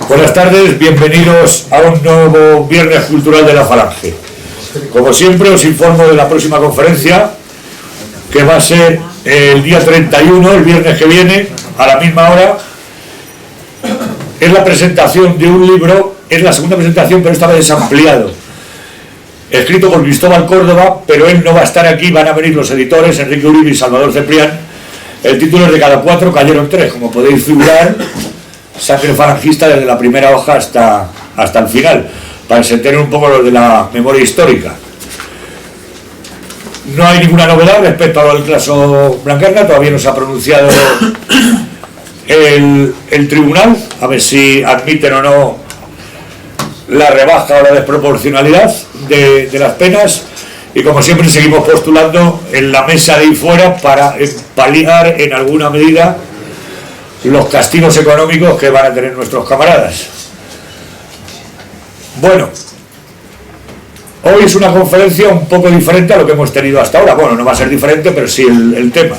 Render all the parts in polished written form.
Buenas tardes, bienvenidos a un nuevo Viernes Cultural de la Falange. Como siempre os informo de la próxima conferencia, que va a ser el día 31, el viernes que viene, a la misma hora. Es la presentación de un libro, es la segunda presentación, pero esta vez ampliado, escrito por Cristóbal Córdoba, pero él no va a estar aquí, van a venir los editores, Enrique Uribe y Salvador Ceprián. El título es De cada cuatro cayeron tres, como podéis figurar, sangre falangista desde la primera hoja hasta el final, para entender un poco lo de la memoria histórica. No hay ninguna novedad respecto al caso Blanquerna, todavía no se ha pronunciado el tribunal, a ver si admiten o no la rebaja o la desproporcionalidad de las penas, y como siempre seguimos postulando en la mesa de ahí fuera para paliar en alguna medida los castigos económicos que van a tener nuestros camaradas. Bueno, hoy es una conferencia un poco diferente a lo que hemos tenido hasta ahora. Bueno, no va a ser diferente, pero sí el tema.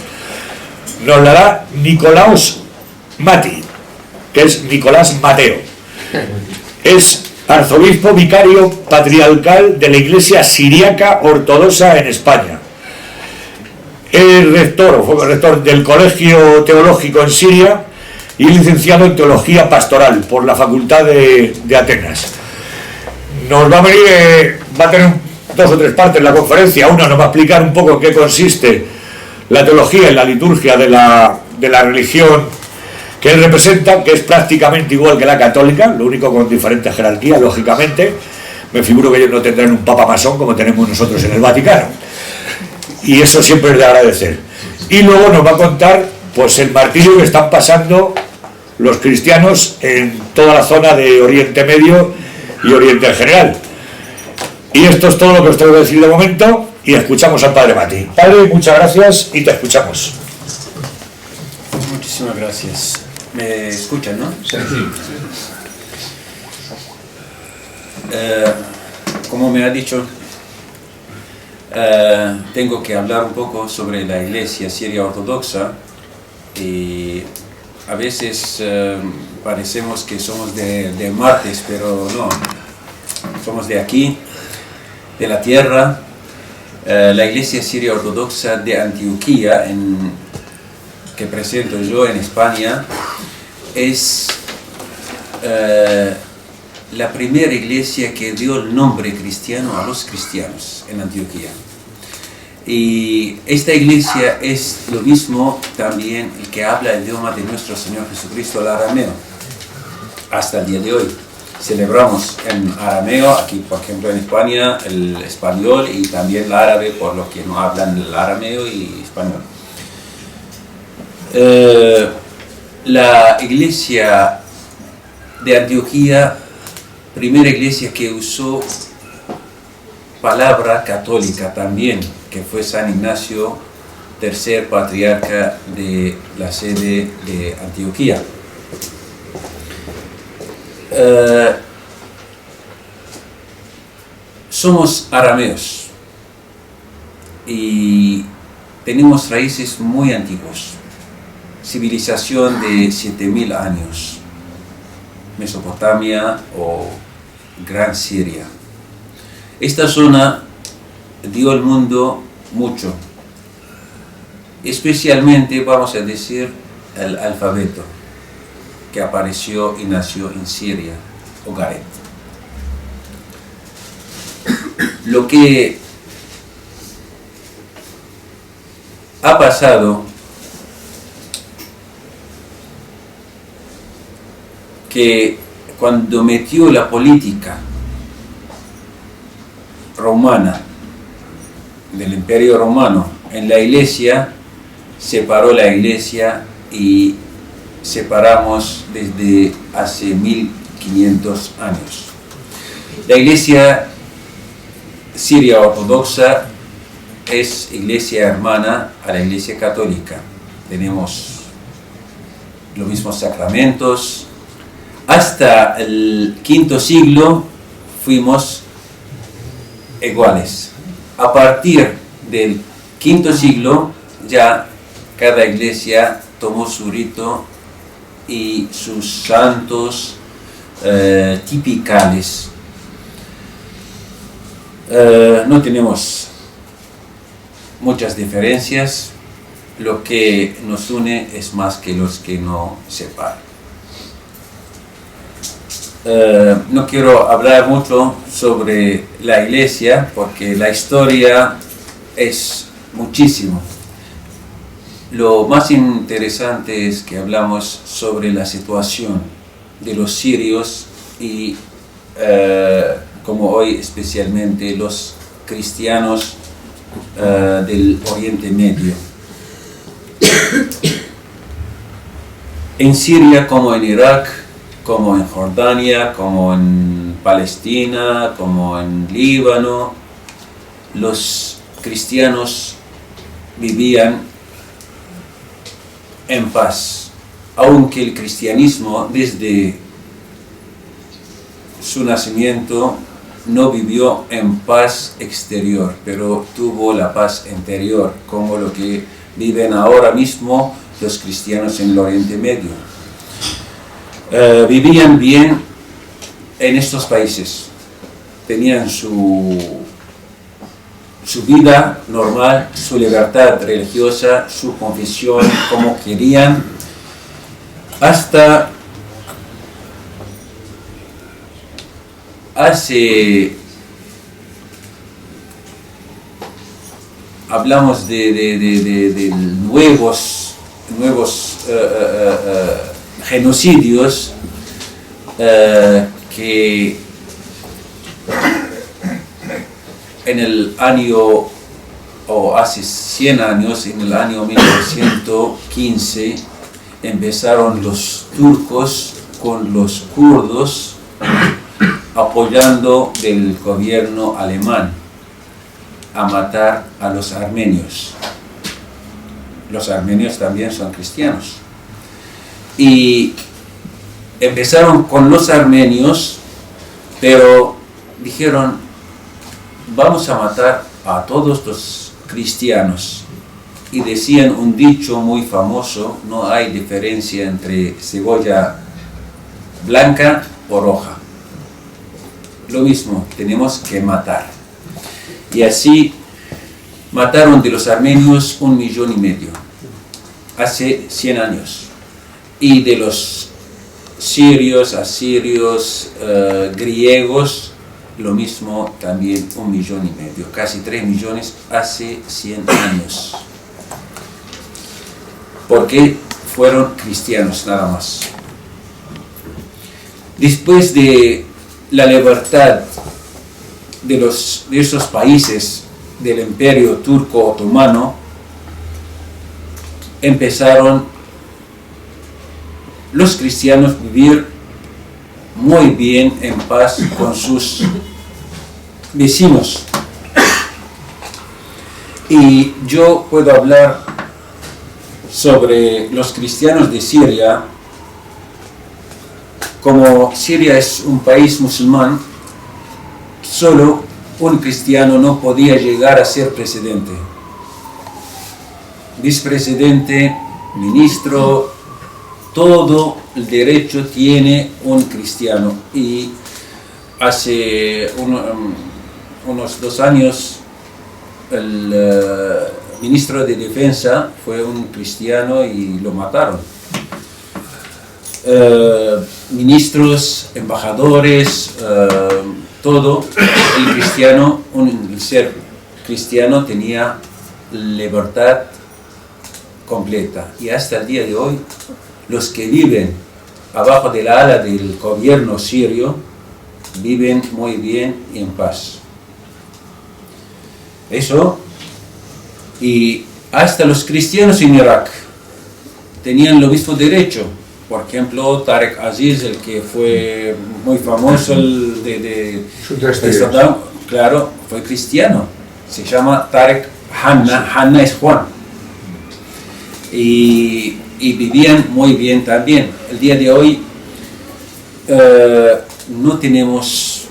Nos la da Nicolaos Mati, que es Nicolás Mateo. Es arzobispo vicario patriarcal de la Iglesia Siriaca Ortodoxa en España. Es rector, o fue rector del Colegio Teológico en Siria y licenciado en Teología Pastoral por la Facultad de Atenas. Nos va a venir, va a tener dos o tres partes la conferencia. Una nos va a explicar un poco en qué consiste la teología y la liturgia de la religión que él representa, que es prácticamente igual que la católica, lo único con diferentes jerarquías, lógicamente. Me figuro que ellos no tendrán un papa masón como tenemos nosotros en el Vaticano, y eso siempre es de agradecer. Y luego nos va a contar pues el martirio que están pasando los cristianos en toda la zona de Oriente Medio y Oriente en general. Y esto es todo lo que os tengo que decir de momento, y escuchamos al Padre Mati. Padre, muchas gracias y te escuchamos. Muchísimas gracias. ¿Me escuchan, no? Sí. Como me ha dicho, tengo que hablar un poco sobre la Iglesia Siria Ortodoxa, y a veces parecemos que somos de Martes, pero no, somos de aquí, de la tierra. La Iglesia Siria Ortodoxa de Antioquía, que presento yo en España, es la primera iglesia que dio el nombre cristiano a los cristianos en Antioquía. Y esta iglesia es lo mismo también el que habla el idioma de nuestro Señor Jesucristo, el arameo. Hasta el día de hoy celebramos en arameo, aquí por ejemplo en España, el español, y también el árabe por los que no hablan el arameo y español. La iglesia de Antioquía, primera iglesia que usó palabra católica también, que fue San Ignacio, tercer patriarca de la sede de Antioquía. Somos arameos y tenemos raíces muy antiguas, civilización de 7000 años, Mesopotamia o Gran Siria. Esta zona dio al mundo mucho, especialmente, vamos a decir, el alfabeto, que apareció y nació en Siria, Ugarit. Lo que ha pasado, que cuando metió la política romana del Imperio Romano en la iglesia, separó la iglesia y separamos desde hace 1500 años. La iglesia siria ortodoxa es iglesia hermana a la iglesia católica. Tenemos los mismos sacramentos. Hasta el V siglo fuimos iguales. A partir del V siglo ya cada iglesia tomó su rito y sus santos tipicales. No tenemos muchas diferencias, lo que nos une es más que los que nos separan. No quiero hablar mucho sobre la iglesia porque la historia es muchísimo. Lo más interesante es que hablamos sobre la situación de los sirios y como hoy especialmente los cristianos del Oriente Medio. En Siria como en Irak, como en Jordania, como en Palestina, como en Líbano, los cristianos vivían en paz, aunque el cristianismo desde su nacimiento no vivió en paz exterior, pero tuvo la paz interior, como lo que viven ahora mismo los cristianos en el Oriente Medio. Vivían bien en estos países, tenían su vida normal, su libertad religiosa, su confesión, como querían, hasta hablamos de nuevos genocidios que en el año, o hace 100 años, en el año 1915, empezaron los turcos con los kurdos apoyando del gobierno alemán a matar a los armenios. Los armenios también son cristianos. Y empezaron con los armenios, pero dijeron, vamos a matar a todos los cristianos. Y decían un dicho muy famoso, no hay diferencia entre cebolla blanca o roja. Lo mismo, tenemos que matar. Y así mataron de los armenios 1,5 millones, hace 100 años. Y de los sirios, asirios, griegos, lo mismo también 1,5 millones, casi 3 millones hace 100 años. Porque fueron cristianos nada más. Después de la libertad de esos países del Imperio Turco Otomano, empezaron los cristianos a vivir muy bien en paz con sus vecinos. Y yo puedo hablar sobre los cristianos de Siria. Como Siria es un país musulmán, solo un cristiano no podía llegar a ser presidente. Vicepresidente, ministro, todo el derecho tiene un cristiano. Y hace unos 2 años el ministro de Defensa fue un cristiano y lo mataron. Ministros, embajadores, todo, el ser cristiano tenía libertad completa. Y hasta el día de hoy, los que viven abajo de la ala del gobierno sirio viven muy bien y en paz. Eso, y hasta los cristianos en Irak tenían lo mismo derecho. Por ejemplo, Tarek Aziz, el que fue muy famoso, el de Saddam, claro, fue cristiano. Se llama Tarek Hanna, Hanna es Juan. Y vivían muy bien también. El día de hoy no tenemos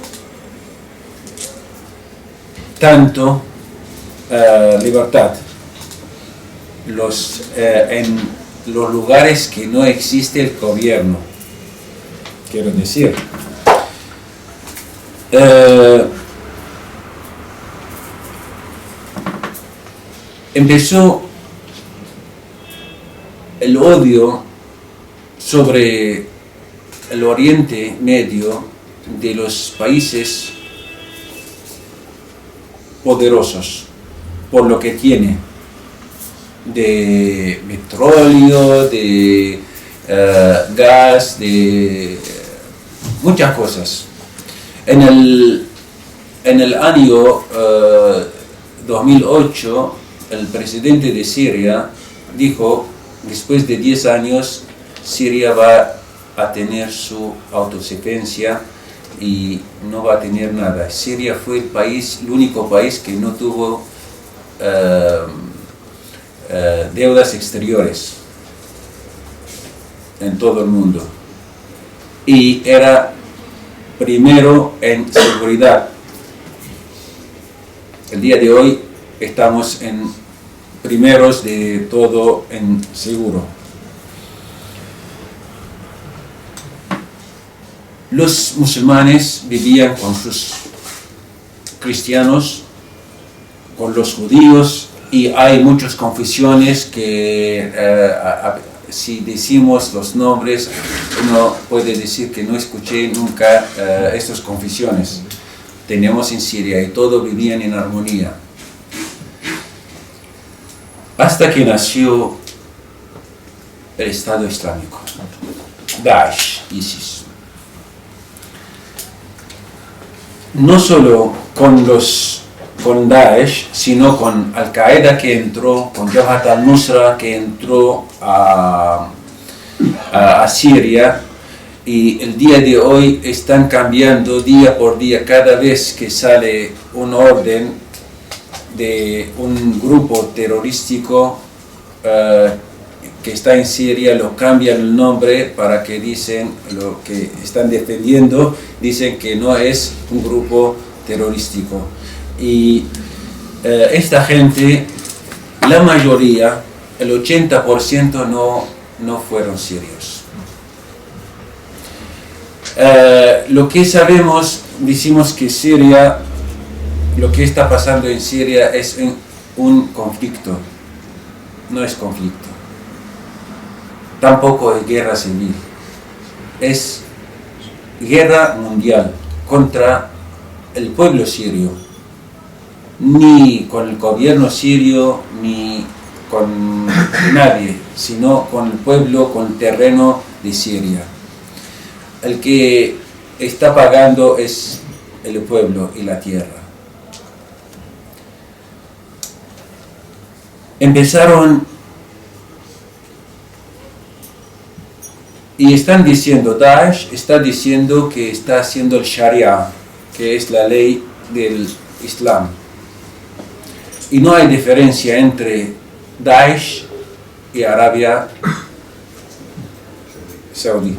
tanto libertad. En los lugares que no existe el gobierno, quiero decir, empezó el odio sobre el Oriente Medio de los países poderosos por lo que tiene de petróleo, de gas, de muchas cosas. En el año 2008, el presidente de Siria dijo, después de 10 años, Siria va a tener su autosuficiencia y no va a tener nada. Siria fue el único país que no tuvo deudas exteriores en todo el mundo. Y era primero en seguridad. El día de hoy estamos en primeros de todo en seguro. Los musulmanes vivían con sus cristianos, con los judíos, y hay muchas confesiones que si decimos los nombres, uno puede decir que no escuché nunca estas confesiones. Tenemos en Siria y todos vivían en armonía. Hasta que nació el Estado Islámico, Daesh, ISIS. No solo con Daesh, sino con Al-Qaeda que entró, con Jabhat al-Nusra que entró a Siria, y el día de hoy están cambiando día por día. Cada vez que sale un orden de un grupo terrorístico que está en Siria, lo cambian el nombre para que dicen lo que están defendiendo, dicen que no es un grupo terrorístico. Y esta gente, la mayoría, el 80% no fueron sirios. Lo que sabemos, decimos que Siria, lo que está pasando en Siria es un conflicto, no es conflicto. Tampoco es guerra civil, es guerra mundial contra el pueblo sirio, ni con el gobierno sirio, ni con nadie, sino con el pueblo, con el terreno de Siria. El que está pagando es el pueblo y la tierra. Empezaron y están diciendo, Daesh está diciendo que está haciendo el Sharia, que es la ley del Islam. Y no hay diferencia entre Daesh y Arabia Saudí.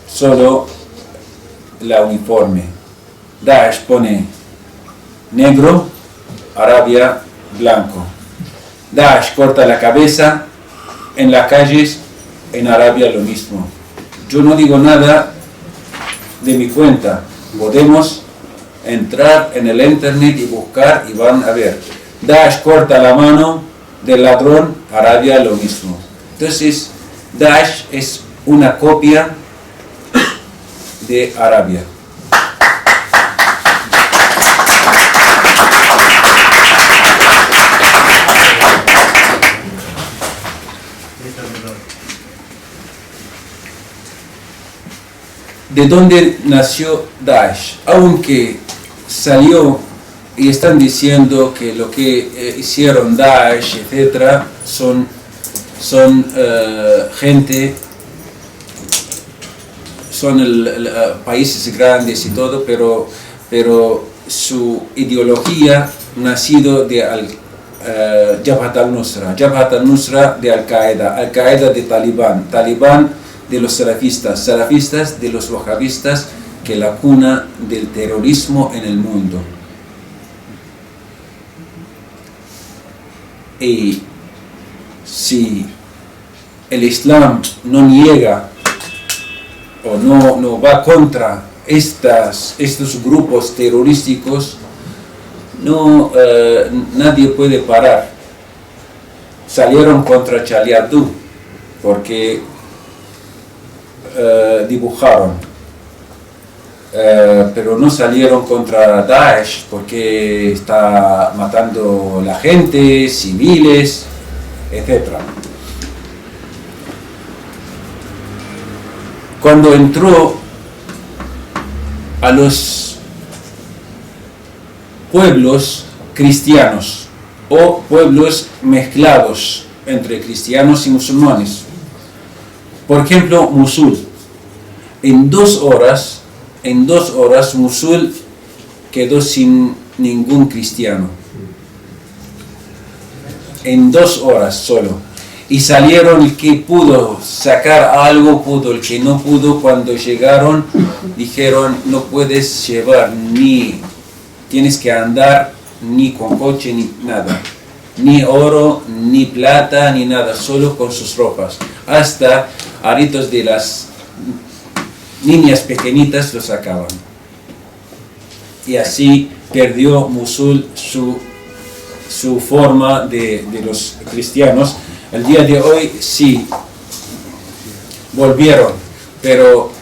Solo la uniforme. Daesh pone negro, Arabia blanco. Daesh corta la cabeza en las calles, en Arabia lo mismo. Yo no digo nada de mi cuenta. Podemos entrar en el internet y buscar y van a ver. Daesh corta la mano del ladrón, Arabia lo mismo. Entonces, Daesh es una copia de Arabia. ¿De dónde nació Daesh? Aunque salió y están diciendo que lo que hicieron Daesh, etc., son gente, son países grandes y todo, pero su ideología nacido de Jabhat al-Nusra, Jabhat al-Nusra de Al-Qaeda, Al-Qaeda de Talibán, Talibán de los salafistas, salafistas de los wahabistas, que es la cuna del terrorismo en el mundo. Y si el Islam no niega o no va contra estos grupos terrorísticos nadie puede parar. Salieron contra Charlie Hebdo porque dibujaron, pero no salieron contra Daesh porque está matando la gente, civiles, etc. Cuando entró a los pueblos cristianos o pueblos mezclados entre cristianos y musulmanes, por ejemplo, Mosul, en 2 horas Mosul quedó sin ningún cristiano, en 2 horas solo. Y salieron el que pudo sacar algo, pudo, el que no pudo. Cuando llegaron dijeron: no puedes llevar tienes que andar ni con coche ni nada, ni oro, ni plata, ni nada, solo con sus ropas. Hasta aritos de las niñas pequeñitas lo sacaban. Y así perdió Mosul su forma de los cristianos. El día de hoy sí volvieron, pero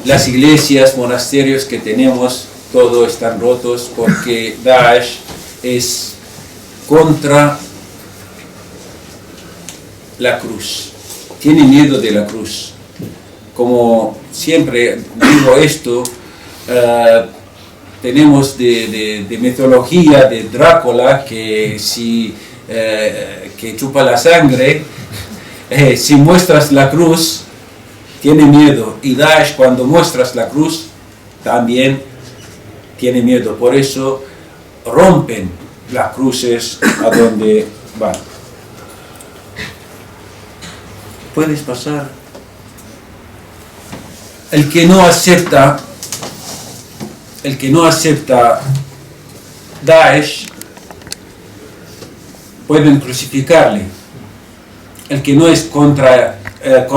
las iglesias, monasterios que tenemos, todos están rotos porque Daesh es contra la cruz. Tiene miedo de la cruz. Como siempre digo esto, tenemos de mitología de Drácula que que chupa la sangre, si muestras la cruz tiene miedo, y Daesh cuando muestras la cruz también tiene miedo. Por eso rompen las cruces a donde van. Puedes pasar. El que no acepta Daesh, pueden crucificarle. El que no es con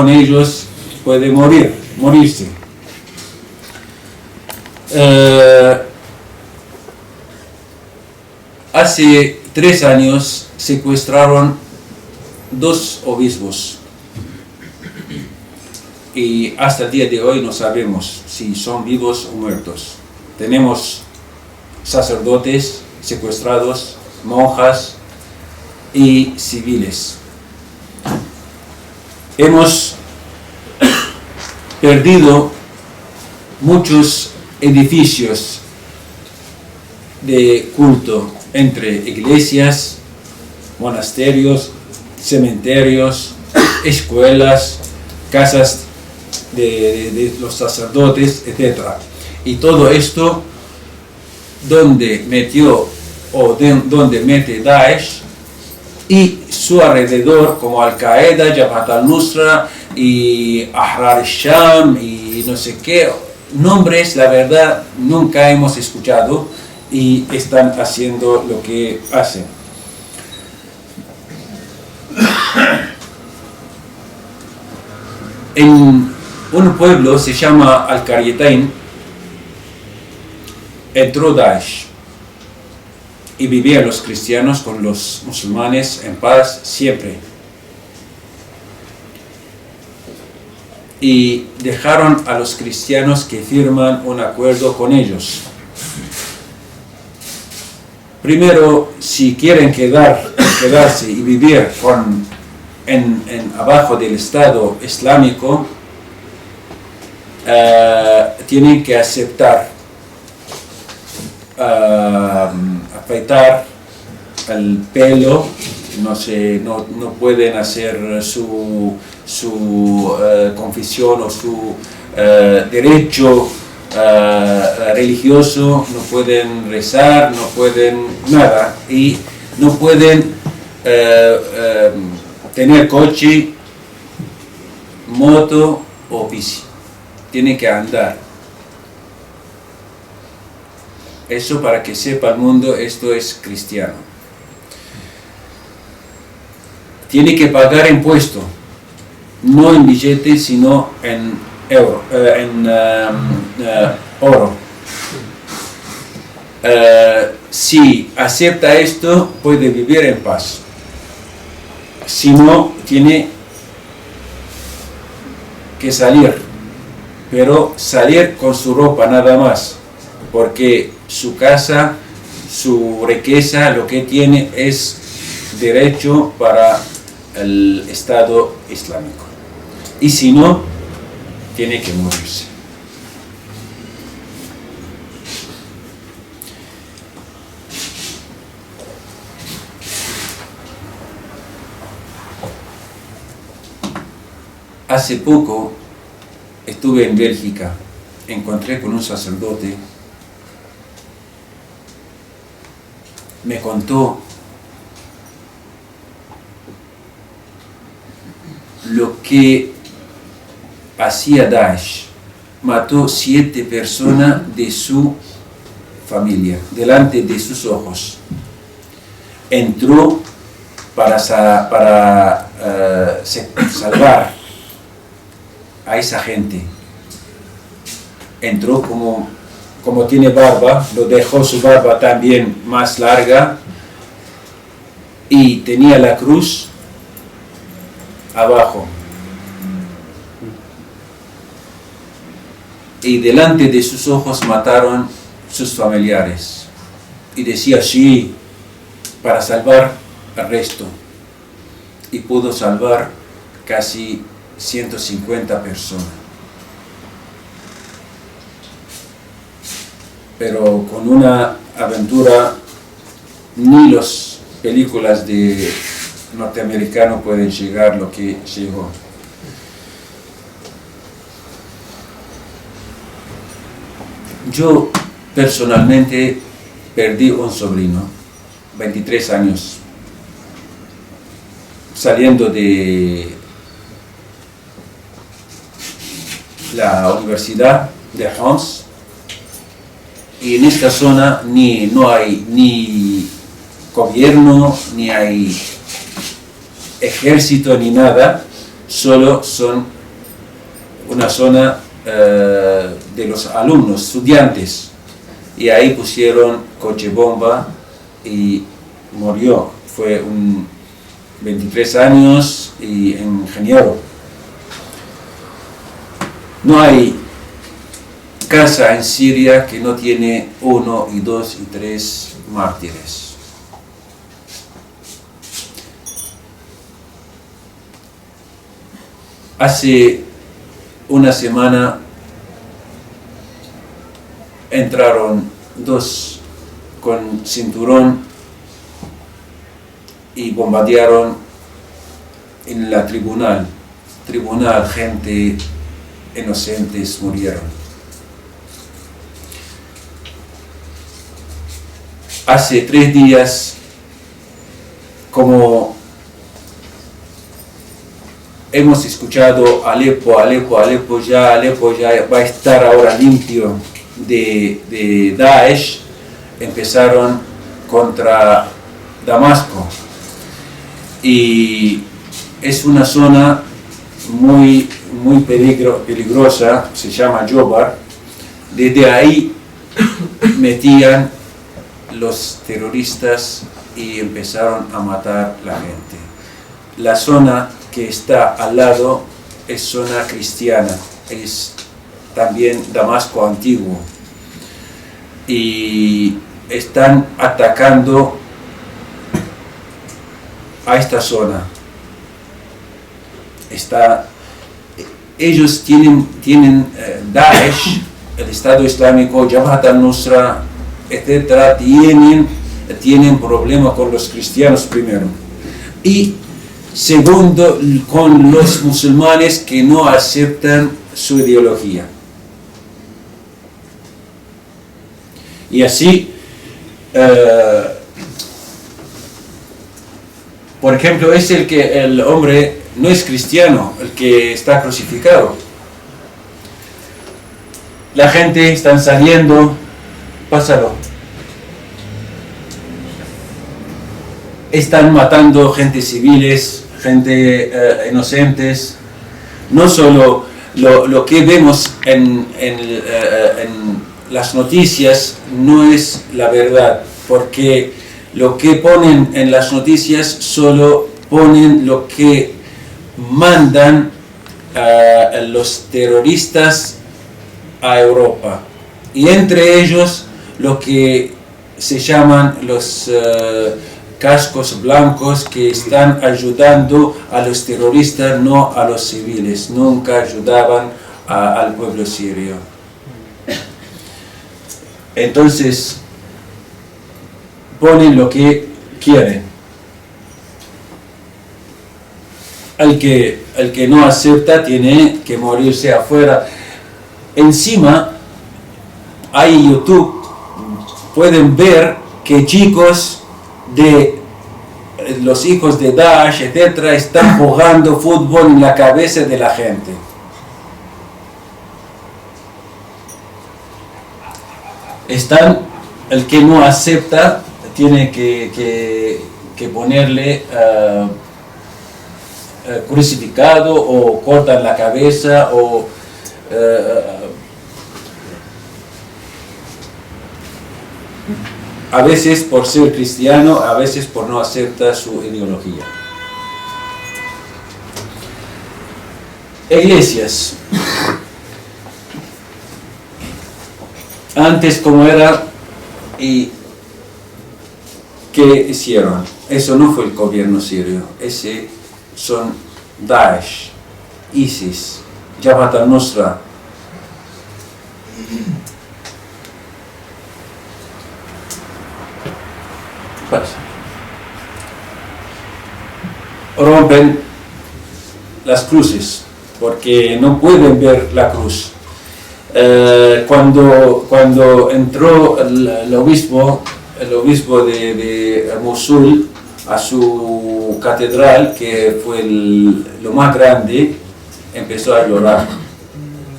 ellos puede morirse. Hace 3 años secuestraron 2 obispos y hasta el día de hoy no sabemos si son vivos o muertos. Tenemos sacerdotes secuestrados, monjas y civiles. Hemos perdido muchos edificios de culto entre iglesias, monasterios, cementerios, escuelas, casas de los sacerdotes, etc. Y todo esto donde mete Daesh y su alrededor, como Al-Qaeda, Jabhat al-Nusra y Ahrar al-Sham y no sé qué nombres, la verdad nunca hemos escuchado, y están haciendo lo que hacen. En un pueblo se llama Al-Qaryatain entró Daesh y vivían los cristianos con los musulmanes en paz siempre, y dejaron a los cristianos que firman un acuerdo con ellos. Primero, si quieren quedarse y vivir abajo del Estado Islámico, tienen que aceptar afeitar el pelo, no pueden hacer su confesión o su derecho religioso, no pueden rezar, no pueden nada, y no pueden tener coche, moto o bici, tienen que andar. Eso, para que sepa el mundo, esto es cristiano. Tiene que pagar impuesto, no en billetes, sino en oro. Si acepta esto, puede vivir en paz. Si no, tiene que salir, pero salir con su ropa nada más, porque su casa, su riqueza, lo que tiene es derecho para el Estado Islámico. Y si no, tiene que morirse. Hace poco estuve en Bélgica, encontré con un sacerdote, me contó lo que hacía Daesh. Mató 7 personas de su familia, delante de sus ojos. Entró para salvar a esa gente. Entró como tiene barba, lo dejó su barba también más larga y tenía la cruz abajo. Y delante de sus ojos mataron sus familiares. Y decía sí, para salvar al resto. Y pudo salvar casi 150 personas. Pero con una aventura ni las películas de norteamericanos pueden llegar lo que llegó. Yo personalmente perdí un sobrino, 23 años, saliendo de la Universidad de Reims, y en esta zona no hay ni gobierno, ni hay ejército, ni nada, solo son una zona de los alumnos, estudiantes, y ahí pusieron coche bomba y murió. Fue un 23 años y ingeniero. No hay casa en Siria que no tiene 1 y 2 y 3 mártires. Hace una semana entraron 2 con cinturón y bombardearon en la tribunal, gente inocentes murieron. Hace 3 días, como hemos escuchado Alepo ya va a estar ahora limpio de Daesh, empezaron contra Damasco. Y es una zona muy peligrosa, se llama Jobar. Desde ahí metían los terroristas y empezaron a matar la gente. La zona que está al lado es zona cristiana, es también Damasco antiguo, y están atacando a esta zona. Ellos tienen Daesh, el Estado Islámico, Jabhat al-Nusra, etc., tienen problemas con los cristianos primero, y segundo con los musulmanes que no aceptan su ideología. Y así, por ejemplo, es el hombre no es cristiano, el que está crucificado. La gente está saliendo, pásalo. Están matando gente civiles, gente inocentes. No solo lo que vemos en las noticias no es la verdad, porque lo que ponen en las noticias solo ponen lo que mandan los terroristas a Europa, y entre ellos lo que se llaman los cascos blancos, que están ayudando a los terroristas, no a los civiles. Nunca ayudaban al pueblo sirio. Entonces ponen lo que quieren. El que no acepta tiene que morirse afuera. Encima hay YouTube, pueden ver que chicos de los hijos de Daesh, etcétera, están jugando fútbol en la cabeza de la gente. El que no acepta tiene que ponerle crucificado, o cortan la cabeza, o a veces por ser cristiano, a veces por no aceptar su ideología. Iglesias. Antes, ¿cómo era? ¿Y qué hicieron? Eso no fue el gobierno sirio. Ese son Daesh, ISIS, Jabhat al-Nusra. Rompen las cruces porque no pueden ver la cruz. Cuando entró el obispo de Mosul a su catedral, que fue lo más grande, empezó a llorar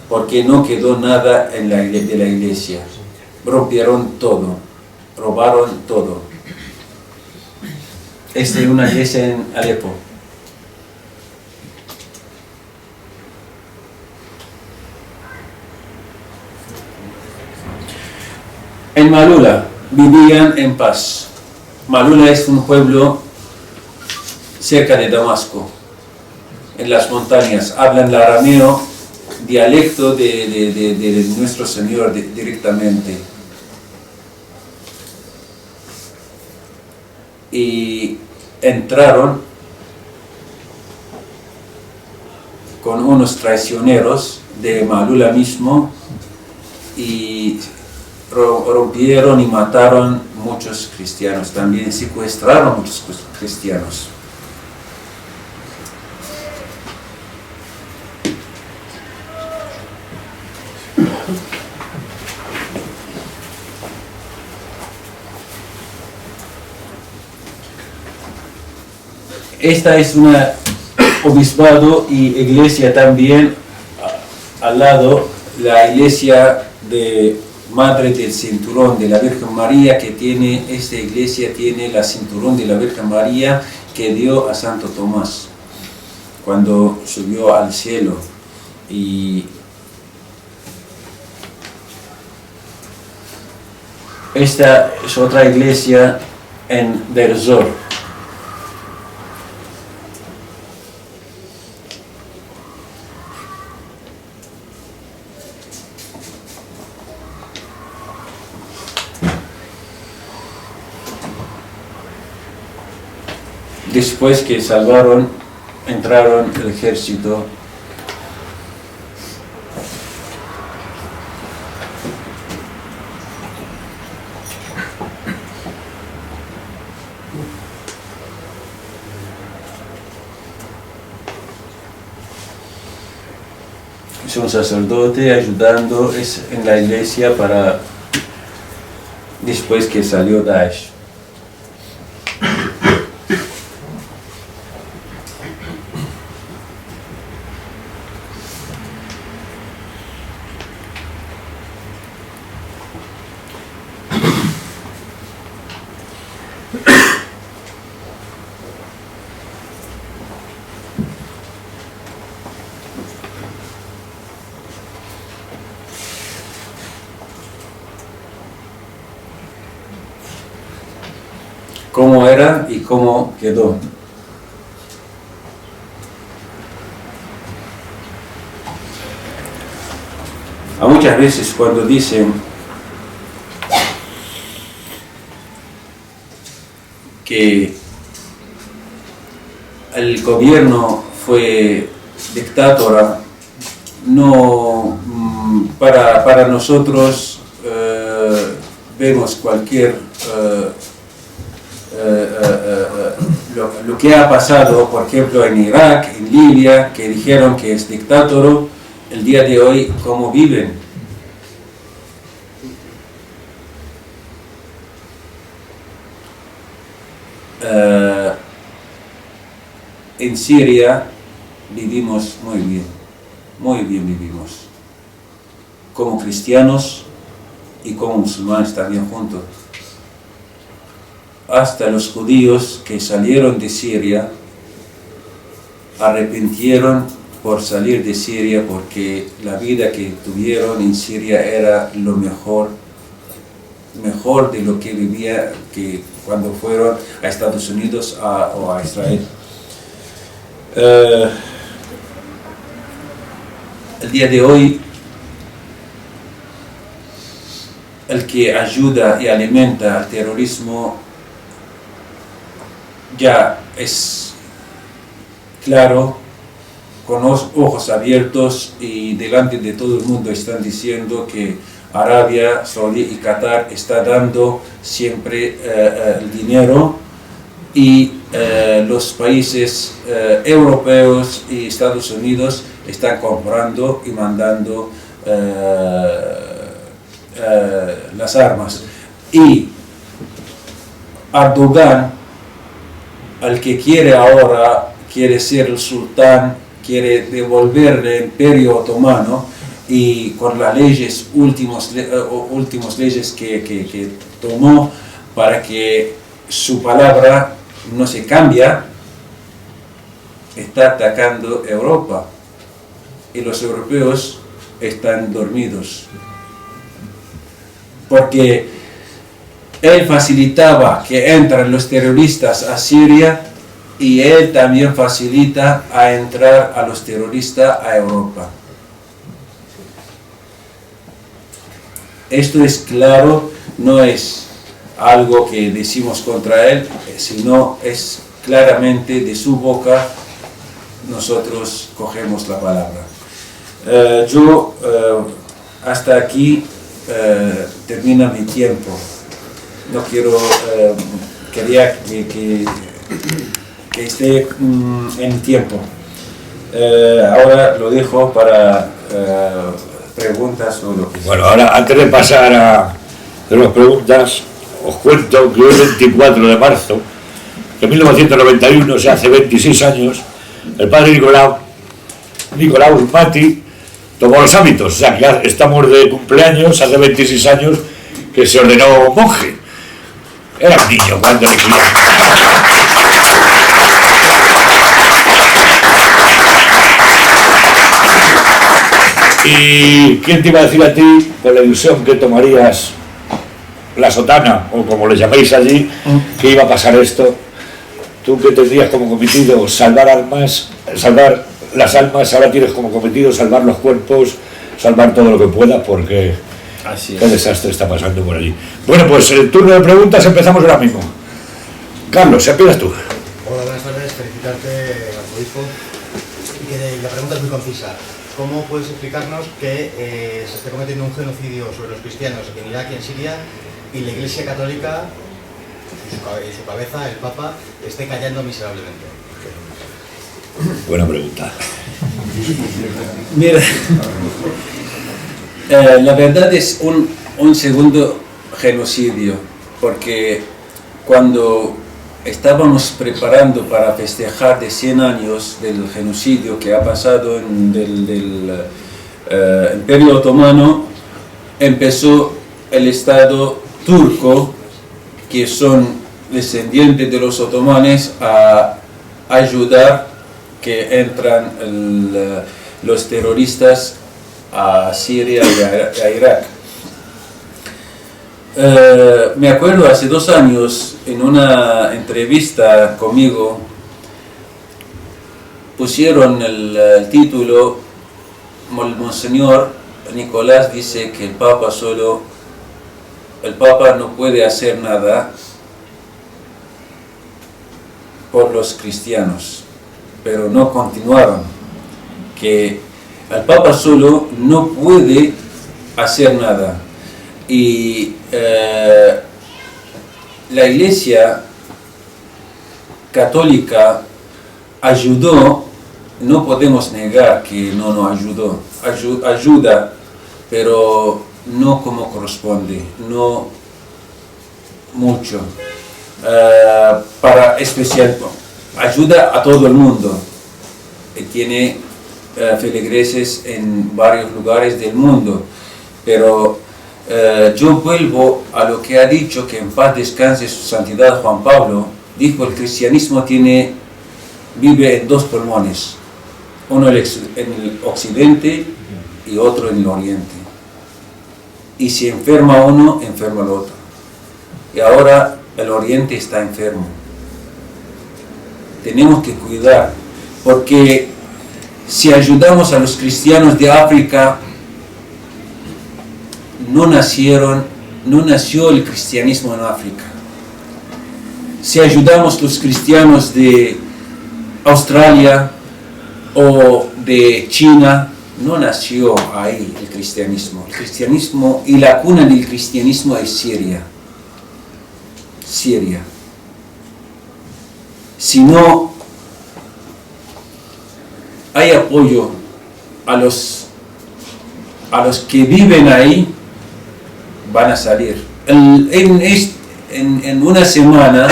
porque no quedó nada de la iglesia. Rompieron todo, robaron todo. Esta es una iglesia en Alepo. En Malula vivían en paz. Malula es un pueblo cerca de Damasco, en las montañas. Hablan el arameo, dialecto de nuestro Señor directamente. Y entraron con unos traicioneros de Malula mismo y rompieron y mataron muchos cristianos. También secuestraron muchos cristianos. Esta es una obispado y iglesia también al lado, la iglesia de Madre del Cinturón de la Virgen María, que tiene, esta iglesia tiene la cinturón de la Virgen María que dio a Santo Tomás cuando subió al cielo. Y esta es otra iglesia en Deir ez-Zor. Después que salvaron, entraron el ejército. Es un sacerdote ayudando en la iglesia para después que salió Daesh. cómo era y cómo quedó. A muchas veces cuando dicen que el gobierno fue dictadura, no, para nosotros vemos cualquier lo que ha pasado, por ejemplo, en Irak, en Libia, que dijeron que es dictador, el día de hoy, ¿cómo viven? En Siria vivimos muy bien vivimos, como cristianos y como musulmanes también juntos. Hasta los judíos que salieron de Siria arrepintieron por salir de Siria, porque la vida que tuvieron en Siria era lo mejor de lo que vivía que cuando fueron a Estados Unidos o a Israel. El día de hoy, el que ayuda y alimenta al terrorismo ya es claro, con los ojos abiertos, y delante de todo el mundo están diciendo que Arabia Saudí y Qatar está dando siempre el dinero, y los países europeos y Estados Unidos están comprando y mandando las armas. Y Erdogan, al que quiere ahora, quiere ser el sultán, quiere devolver el imperio otomano, y con las leyes, últimas leyes que tomó para que su palabra no se cambia, está atacando Europa, y los europeos están dormidos, porque él facilitaba que entran los terroristas a Siria, y él también facilita a entrar a los terroristas a Europa. Esto es claro, no es algo que decimos contra él, sino es claramente de su boca, nosotros cogemos la palabra. Hasta aquí termina mi tiempo. No quiero, quería que esté en tiempo. Ahora lo dejo para preguntas o lo que sea. Bueno, ahora antes de pasar a las preguntas, os cuento que hoy 24 de marzo de 1991, o sea, hace 26 años, el padre Nicolaus Mati tomó los hábitos, o sea, que estamos de cumpleaños, hace 26 años que se ordenó monje. Era un niño cuando le crió. ¿Y quién te iba a decir a ti, con la ilusión que tomarías la sotana, o como le llamáis allí, que iba a pasar esto? Tú que tendrías como cometido salvar las almas, ahora tienes como cometido salvar los cuerpos, salvar todo lo que puedas, porque qué desastre está pasando por allí. Bueno, pues el turno de preguntas empezamos ahora mismo. Carlos, empiezas tú. Hola, buenas tardes, felicitarte, arzobispo. Y que la pregunta es muy concisa. ¿Cómo puedes explicarnos que se esté cometiendo un genocidio sobre los cristianos en Irak y en Siria, y la Iglesia Católica y su cabeza, el Papa, esté callando miserablemente? Buena pregunta. Mira, la verdad es un segundo genocidio, porque cuando estábamos preparando para festejar de 100 años del genocidio que ha pasado del Imperio Otomano, empezó el Estado turco, que son descendientes de los otomanes, a ayudar que entran los terroristas a Siria y a Irak. Me acuerdo hace 2 años en una entrevista conmigo pusieron el título Monseñor Nicolás dice que el Papa no puede hacer nada por los cristianos, pero no continuaron que el Papa solo no puede hacer nada. Y la Iglesia Católica ayudó, no podemos negar que no nos ayudó, ayuda, pero no como corresponde, no mucho, para especial, ayuda a todo el mundo, tiene feligreses en varios lugares del mundo, pero yo vuelvo a lo que ha dicho, que en paz descanse su santidad Juan Pablo, dijo el cristianismo vive en 2 pulmones, uno en el occidente y otro en el oriente, y si enferma uno, enferma el otro, y ahora el oriente está enfermo. Tenemos que cuidar, porque si ayudamos a los cristianos de África, no nació el cristianismo en África. Si ayudamos a los cristianos de Australia o de China, no nació ahí el cristianismo. El cristianismo y la cuna del cristianismo es Siria. Si no hay apoyo a los que viven ahí, van a salir. En una semana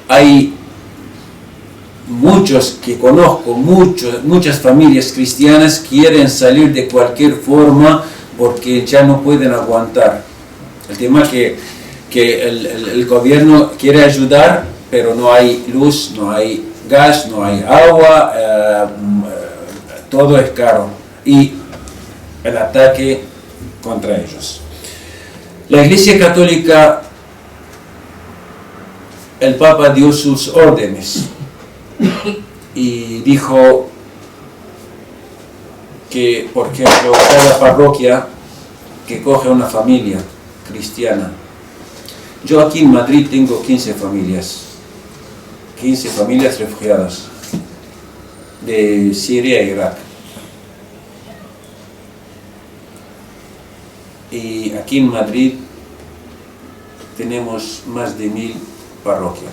hay muchos que conozco, muchas familias cristianas quieren salir de cualquier forma porque ya no pueden aguantar. El tema que el gobierno quiere ayudar, pero no hay luz, no hay gas, no hay agua, todo es caro. Y el ataque contra ellos. La Iglesia Católica, el Papa dio sus órdenes y dijo que, por ejemplo, cada parroquia que coge una familia cristiana. Yo aquí en Madrid tengo 15 familias refugiadas de Siria e Irak. Y aquí en Madrid tenemos más de 1000 parroquias.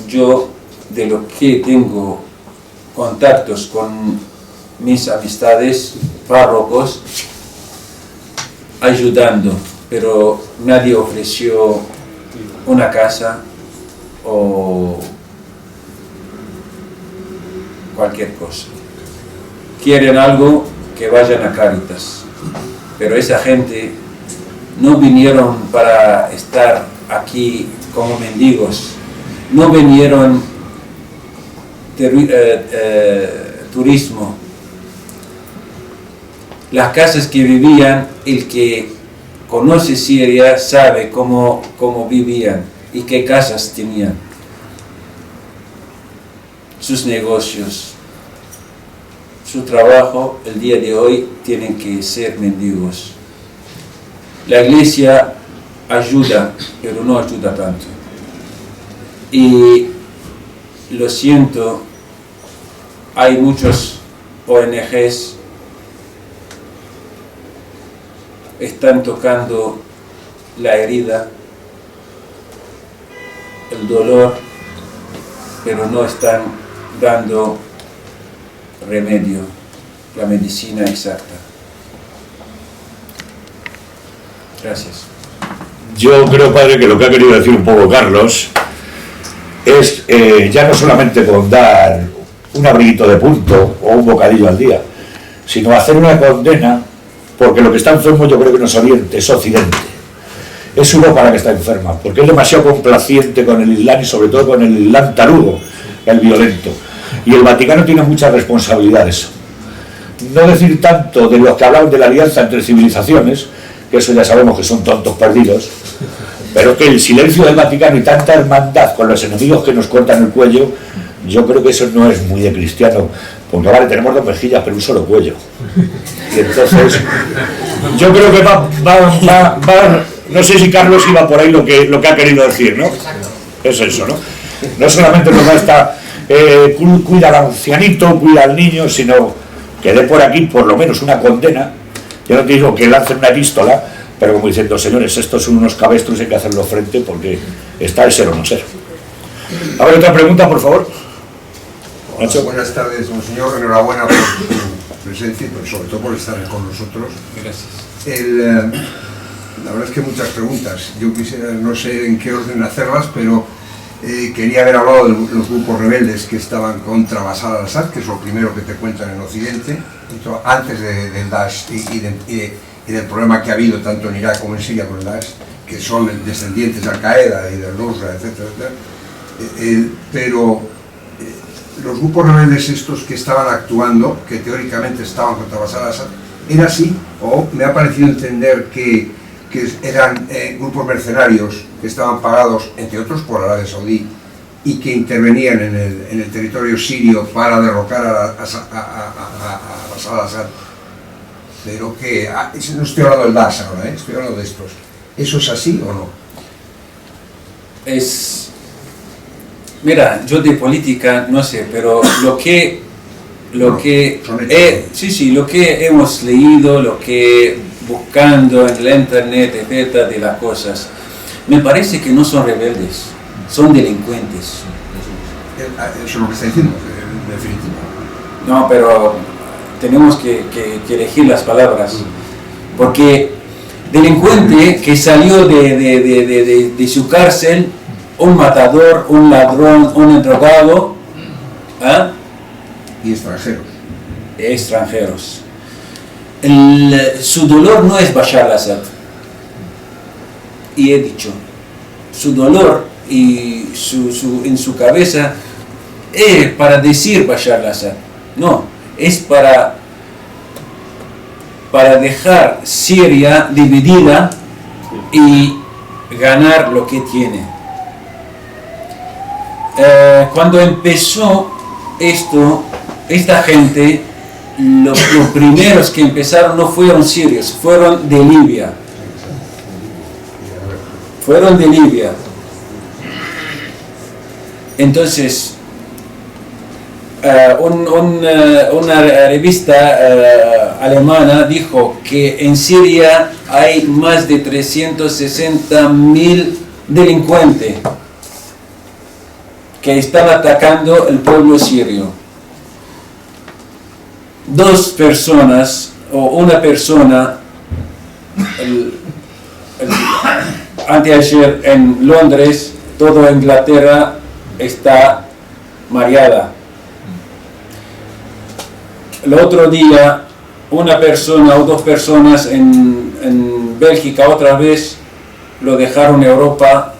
Yo, de lo que tengo contactos con mis amistades, párrocos, ayudando, pero nadie ofreció una casa o cualquier cosa. Quieren algo, que vayan a Cáritas, pero esa gente no vinieron para estar aquí como mendigos, no vinieron turismo. Las casas que vivían, el que conoce Siria sabe cómo vivían y qué casas tenían. Sus negocios, su trabajo, el día de hoy tienen que ser mendigos. La Iglesia ayuda, pero no ayuda tanto. Y lo siento, hay muchos ONGs están tocando la herida, el dolor, pero no están dando remedio, la medicina exacta. Gracias. Yo creo, padre, que lo que ha querido decir un poco Carlos es ya no solamente con dar un abriguito de punto o un bocadillo al día, sino hacer una condena, porque lo que está enfermo yo creo que no es Oriente, es Occidente. Es Europa la que está enferma, porque es demasiado complaciente con el Islam y sobre todo con el Islam tarugo, el violento. Y el Vaticano tiene muchas responsabilidades. no decir tanto de los que hablaban de la alianza entre civilizaciones, que eso ya sabemos que son tontos perdidos, pero que el silencio del Vaticano y tanta hermandad con los enemigos que nos cortan el cuello, yo creo que eso no es muy de cristiano, porque vale, tenemos dos mejillas pero un solo cuello. Y entonces, yo creo que va no sé si Carlos iba por ahí lo que ha querido decir, ¿no? Es eso, ¿no? No solamente nos basta cuida al ancianito, cuida al niño, sino que dé por aquí por lo menos una condena. Yo no te digo que lancen una epístola, pero como diciendo, señores, estos son unos cabestros, hay que hacerlo frente porque está el ser o no ser. A ver, otra pregunta, por favor. Hola, buenas tardes, monseñor. Enhorabuena por su presencia y sobre todo por estar con nosotros. Gracias. La verdad es que muchas preguntas. Yo quisiera, no sé en qué orden hacerlas, pero quería haber hablado de los grupos rebeldes que estaban contra Bashar al-Assad, que es lo primero que te cuentan en Occidente, antes del Daesh y del problema que ha habido tanto en Irak como en Siria con el Daesh, que son descendientes de Al-Qaeda y del Nusra, etcétera, etcétera. Pero los grupos rebeldes estos que estaban actuando, que teóricamente estaban contra Bashar al-Assad, ¿era así? ¿O me ha parecido entender que eran grupos mercenarios que estaban pagados, entre otros, por Arabia Saudí y que intervenían en el territorio sirio para derrocar a Bashar al-Assad? Pero que, no estoy hablando del Daesh ahora, estoy hablando de estos. ¿Eso es así o no? Mira, yo de política no sé, pero lo que hemos leído, lo que buscando en la internet, etcétera, de las cosas, me parece que no son rebeldes, son delincuentes. Eso es lo que está diciendo, en definitiva. No, pero tenemos que elegir las palabras, porque delincuente que salió de su cárcel, un matador, un ladrón, un drogado, Y extranjeros. Extranjeros. Su dolor no es Bashar al-Assad. Y he dicho, su dolor y en su cabeza es para decir Bashar al-Assad. No, es para dejar Siria dividida y ganar lo que tiene. Cuando empezó esto, esta gente, los primeros que empezaron no fueron sirios, fueron de Libia. Fueron de Libia. Entonces, una revista alemana dijo que en Siria hay más de 360.000 delincuentes que están atacando el pueblo sirio. Dos personas o una persona anteayer en Londres, toda Inglaterra está mareada. El otro día una persona o dos personas en Bélgica otra vez lo dejaron en Europa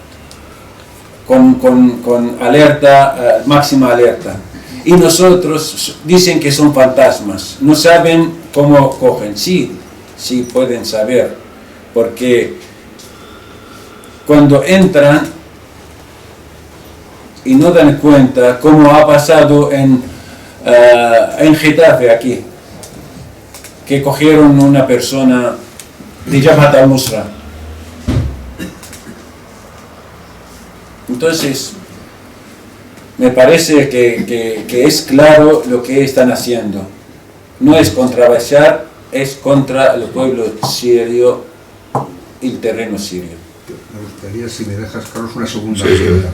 con alerta, máxima alerta. Y nosotros dicen que son fantasmas, no saben cómo cogen. Sí pueden saber, porque cuando entran y no dan cuenta, como ha pasado en Getafe aquí, que cogieron una persona de Jabhat al-Nusra. Entonces, me parece que es claro lo que están haciendo. No es contra Bashar, es contra el pueblo sirio y el terreno sirio. Me gustaría, si me dejas, Carlos, una segunda pregunta.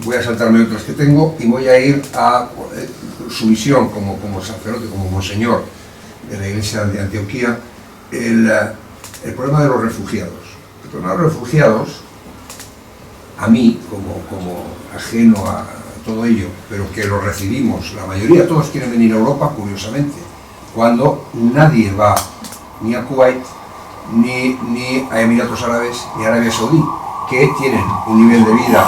Voy a saltarme otras que tengo y voy a ir a su visión como sacerdote, como monseñor de la Iglesia de Antioquía, el problema de los refugiados. El problema de los refugiados, a mí, como ajeno a todo ello, pero que lo recibimos, la mayoría, todos quieren venir a Europa, curiosamente, cuando nadie va ni a Kuwait, ni a Emiratos Árabes, ni a Arabia Saudí, que tienen un nivel de vida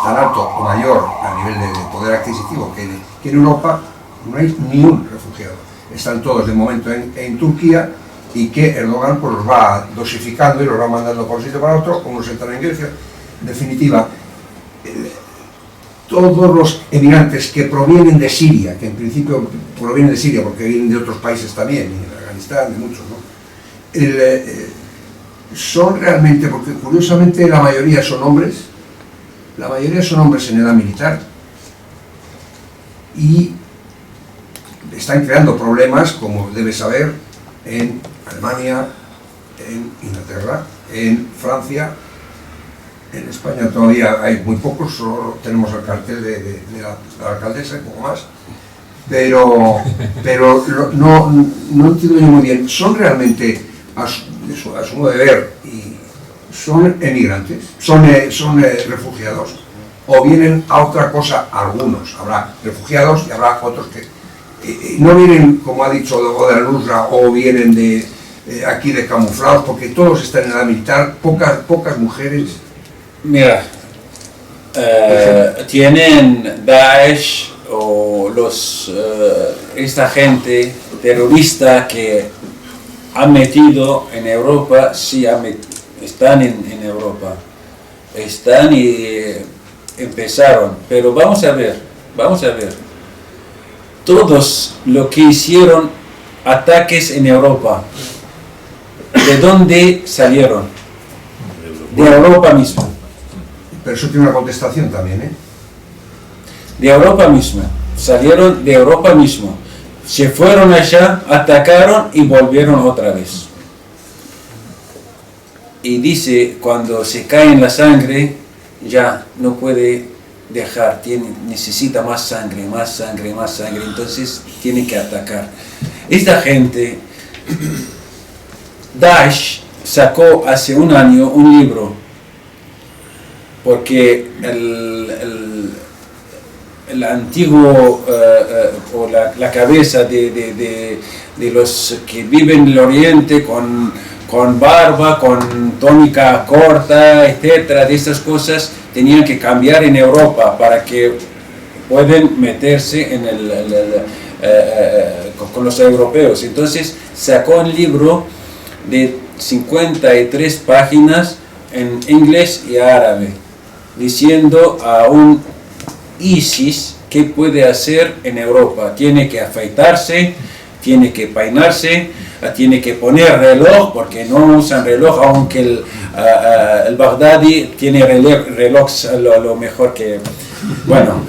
tan alto o mayor a nivel de poder adquisitivo que en Europa, no hay ni un refugiado. Están todos de momento en Turquía, y que Erdogan pues los va dosificando y los va mandando por un sitio para otro, unos entran en Grecia. En definitiva, todos los emigrantes que provienen de Siria, que en principio provienen de Siria porque vienen de otros países también, de Afganistán, de muchos, ¿no? Son realmente, porque curiosamente la mayoría son hombres en edad militar, y están creando problemas, como debes saber, en Alemania, en Inglaterra, en Francia. En España todavía hay muy pocos, solo tenemos el cartel de la alcaldesa y poco más, pero no entiendo yo muy bien, ¿son realmente, a su modo de ver, y son emigrantes, son refugiados, o vienen a otra cosa? Algunos, habrá refugiados y habrá otros que no vienen, como ha dicho, o de la Nusra, o vienen de aquí de camuflados, porque todos están en la militar, pocas mujeres. Mira, tienen Daesh o esta gente terrorista que ha metido en Europa, sí, están en Europa, están y empezaron, pero vamos a ver, todos los que hicieron ataques en Europa, ¿de dónde salieron? De Europa misma. Pero eso tiene una contestación también, ¿eh? De Europa misma, salieron de Europa mismo, se fueron allá, atacaron y volvieron otra vez. Y dice, cuando se cae en la sangre, ya no puede dejar, necesita más sangre, entonces tiene que atacar. Esta gente, Daesh sacó hace un año un libro, porque el antiguo o la cabeza de los que viven en el Oriente con barba, con tónica corta, etcétera, de estas cosas tenían que cambiar en Europa para que puedan meterse con los europeos. Entonces sacó un libro de 53 páginas en inglés y árabe, diciendo a un ISIS qué puede hacer en Europa. Tiene que afeitarse, tiene que peinarse, tiene que poner reloj, porque no usan reloj, aunque el Baghdadi tiene relojes lo mejor que... Bueno,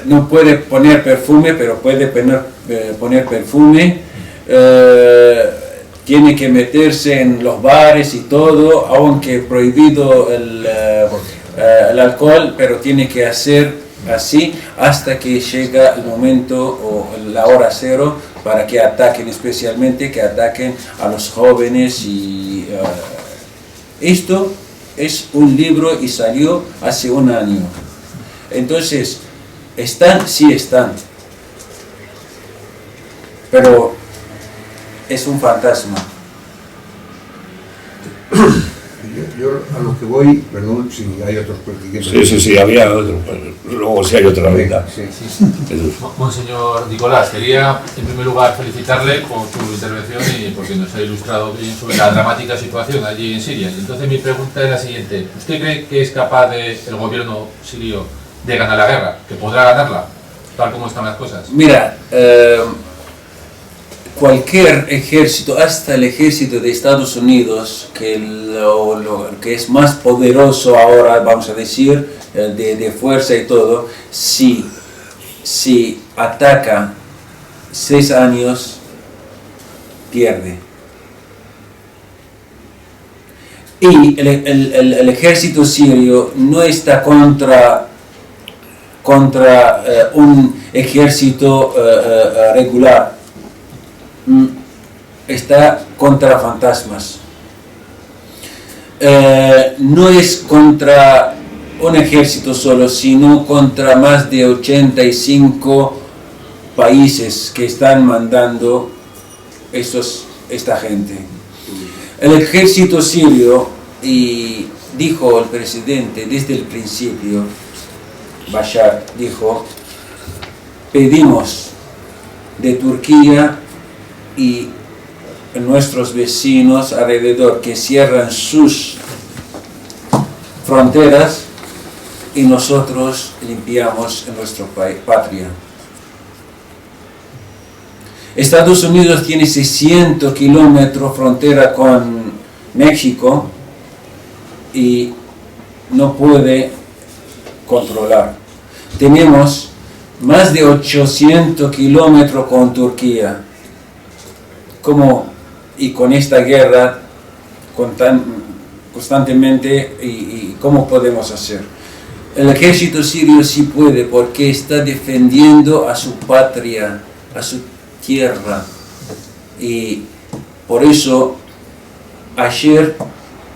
no puede poner perfume, pero puede poner perfume. Tiene que meterse en los bares y todo, aunque prohibido el alcohol, pero tiene que hacer así hasta que llega el momento o la hora cero para que ataquen, especialmente que ataquen a los jóvenes. Y esto es un libro y salió hace un año. Entonces, sí están, pero es un fantasma. Yo a lo que voy, perdón si hay otros que... Sí, había otro, luego si hay otra vida. Sí. Monseñor Nicolás, quería en primer lugar felicitarle por su intervención y porque nos ha ilustrado bien sobre la dramática situación allí en Siria. Entonces mi pregunta es la siguiente: ¿usted cree que es capaz el gobierno sirio de ganar la guerra? ¿Que podrá ganarla, tal como están las cosas? Mira, cualquier ejército, hasta el ejército de Estados Unidos, que que es más poderoso ahora, vamos a decir, de fuerza y todo, si ataca 6 años, pierde. Y el ejército sirio no está contra un ejército regular, está contra fantasmas. No es contra un ejército solo, sino contra más de 85 países que están mandando esta gente. El ejército sirio, y dijo el presidente desde el principio, Bashar dijo, pedimos de Turquía y nuestros vecinos alrededor que cierran sus fronteras y nosotros limpiamos en nuestra patria. Estados Unidos tiene 600 kilómetros frontera con México y no puede controlar. Tenemos más de 800 kilómetros con Turquía. Y con esta guerra constantemente, y ¿cómo podemos hacer? El ejército sirio sí puede, porque está defendiendo a su patria, a su tierra. Y por eso ayer